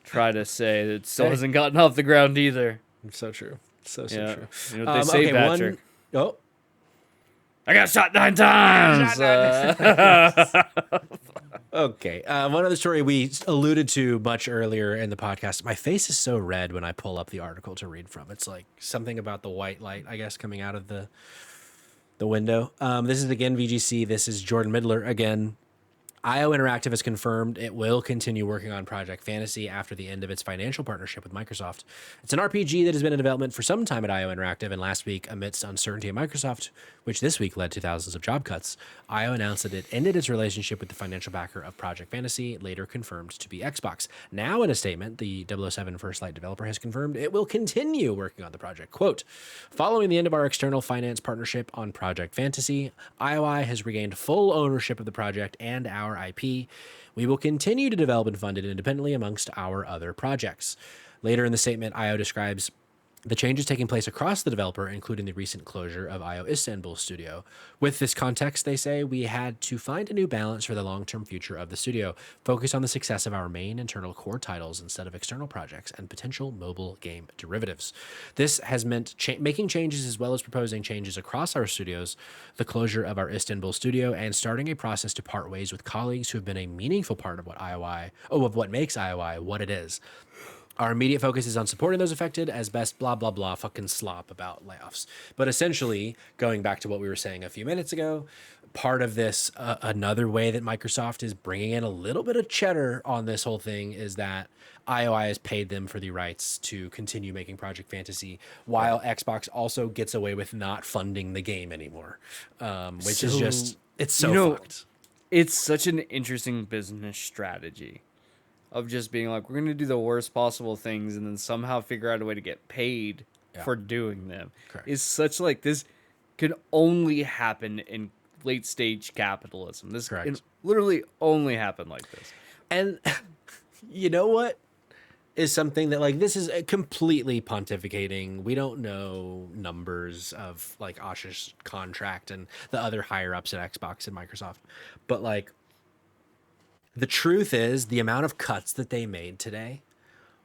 try to say. That still hasn't gotten off the ground either. So true. So Yeah. true. You know what they say, Patrick? Oh. I got shot 9 times. Okay. One other story we alluded to much earlier in the podcast. My face is so red when I pull up the article to read from. It's like something about the white light, I guess, coming out of the window. This is again VGC. This is Jordan Midler again. IO Interactive has confirmed it will continue working on Project Fantasy after the end of its financial partnership with Microsoft. It's an RPG that has been in development for some time at IO Interactive, and last week, amidst uncertainty at Microsoft, which this week led to thousands of job cuts, IO announced that it ended its relationship with the financial backer of Project Fantasy, later confirmed to be Xbox. Now, in a statement, the 007 First Light developer has confirmed it will continue working on the project. Quote, following the end of our external finance partnership on Project Fantasy, IOI has regained full ownership of the project and our IP. We will continue to develop and fund it independently amongst our other projects. Later in the statement, IO describes the changes taking place across the developer, including the recent closure of IO Istanbul studio. With this context, they say, we had to find a new balance for the long-term future of the studio, focus on the success of our main internal core titles instead of external projects and potential mobile game derivatives. This has meant making changes as well as proposing changes across our studios, the closure of our Istanbul studio, and starting a process to part ways with colleagues who have been a meaningful part of what makes IOI what it is. Our immediate focus is on supporting those affected as best blah, blah, blah, fucking slop about layoffs. But essentially, going back to what we were saying a few minutes ago, part of this, another way that Microsoft is bringing in a little bit of cheddar on this whole thing is that IOI has paid them for the rights to continue making Project Fantasy, while Xbox also gets away with not funding the game anymore, which is just, it's so fucked. It's such an interesting business strategy. Of just being like, we're going to do the worst possible things and then somehow figure out a way to get paid for doing them. Correct. Is such like, this can only happen in late stage capitalism. This can literally only happen like this. And you know what is something that, like, this is completely pontificating. We don't know numbers of like Asha's contract and the other higher ups at Xbox and Microsoft. But like, the truth is, the amount of cuts that they made today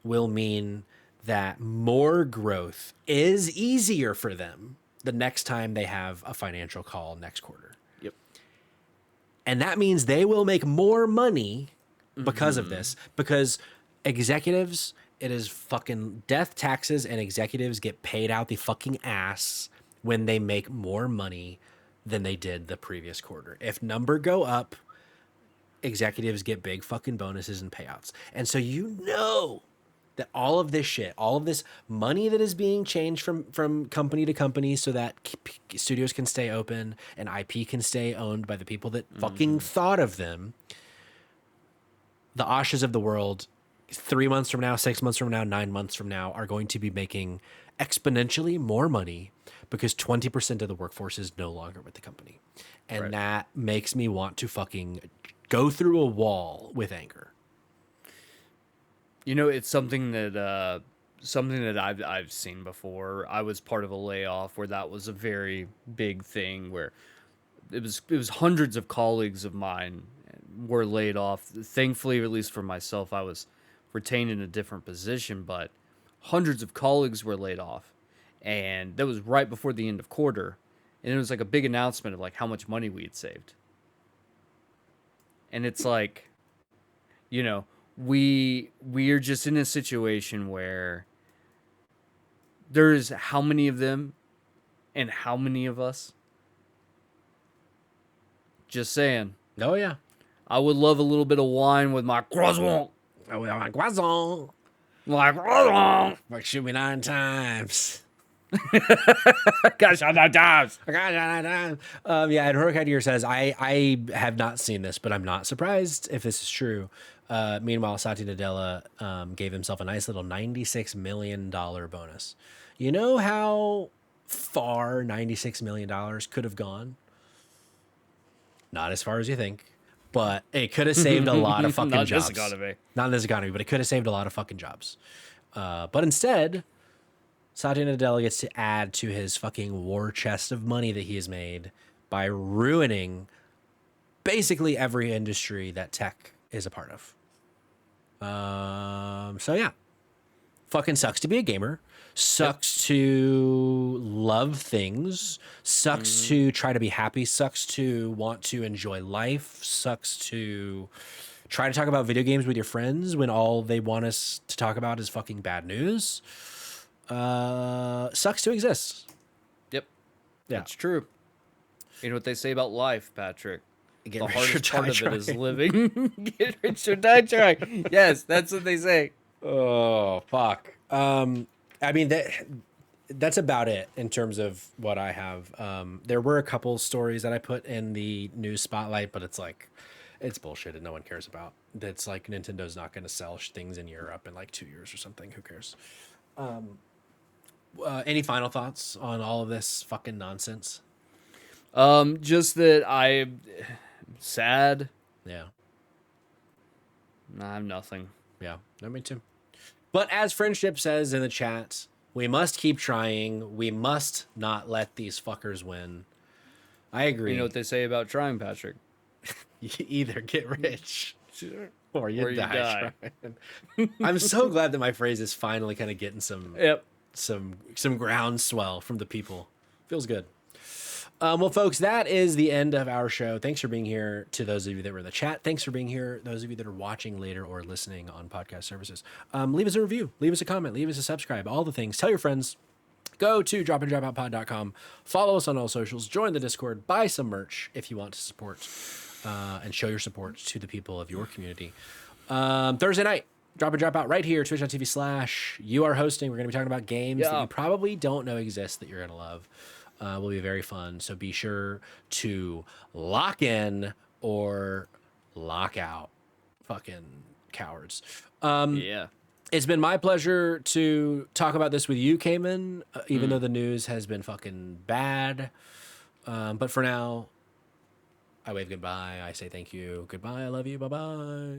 will mean that more growth is easier for them the next time they have a financial call next quarter. Yep. And that means they will make more money because of this, because executives, it is fucking death taxes, and executives get paid out the fucking ass when they make more money than they did the previous quarter. If number go up, executives get big fucking bonuses and payouts. And so you know that all of this shit, all of this money that is being changed from company to company so that studios can stay open and IP can stay owned by the people that fucking thought of them, the Ashas of the world 3 months from now, 6 months from now, 9 months from now are going to be making exponentially more money because 20% of the workforce is no longer with the company. And that makes me want to fucking go through a wall with anger. You know, it's something that I've seen before. I was part of a layoff where that was a very big thing, where it was hundreds of colleagues of mine were laid off. Thankfully, at least for myself, I was retained in a different position, but hundreds of colleagues were laid off, and that was right before the end of quarter. and it was like a big announcement of like how much money we had saved. And it's like, you know, we're just in a situation where there's how many of them and how many of us? Just saying. Oh yeah. I would love a little bit of wine with my croissant. Oh, well, my croissant. My croissant. Like, shoot me 9 times. Gosh, I'm not times. Yeah, and Horror says, I have not seen this, but I'm not surprised if this is true. Meanwhile, Satya Nadella gave himself a nice little $96 million bonus. You know how far $96 million could have gone? Not as far as you think, but it could have saved a lot of fucking jobs. Not in this economy. Not in this economy, but it could have saved a lot of fucking jobs. But instead, Satya Nadella gets to add to his fucking war chest of money that he has made by ruining basically every industry that tech is a part of. So yeah, fucking sucks to be a gamer. Sucks to love things. Sucks to try to be happy. Sucks to want to enjoy life. Sucks to try to talk about video games with your friends when all they want us to talk about is fucking bad news. Sucks to exist. Yep. Yeah. That's true. You know what they say about life, Patrick? Get The rich or hardest die part of it is trying. living. Get rich or die trying. Yes, that's what they say. Oh, fuck. I mean, that's about it in terms of what I have. There were a couple stories that I put in the news spotlight, but it's like, it's bullshit and no one cares about. That's like Nintendo's not going to sell things in Europe in like 2 years or something. Who cares? Any final thoughts on all of this fucking nonsense? Just that I'm sad. Yeah. I have nothing. Yeah. No, me too. But as Friendship says in the chat, we must keep trying. We must not let these fuckers win. I agree. You know what they say about trying, Patrick? You either get rich or you Or you die. Trying. I'm so glad that my phrase is finally kind of getting some Yep. some groundswell from the people. Feels good. Well, folks, that is the end of our show. Thanks for being here to those of you that were in the chat. Thanks for being here, those of you that are watching later or listening on podcast services. Leave us a review. Leave us a comment. Leave us a subscribe. All the things. Tell your friends. Go to dropinDropoutPod.com. Follow us on all socials. Join the Discord. Buy some merch if you want to support and show your support to the people of your community. Thursday night, Drop and Drop Out right here, twitch.tv/you are hosting. We're going to be talking about games that you probably don't know exist that you're going to love. Will be very fun. So be sure to lock in or lock out. Fucking cowards. Yeah. It's been my pleasure to talk about this with you, Kamen, even though the news has been fucking bad. But for now, I wave goodbye. I say thank you. Goodbye. I love you. Bye-bye.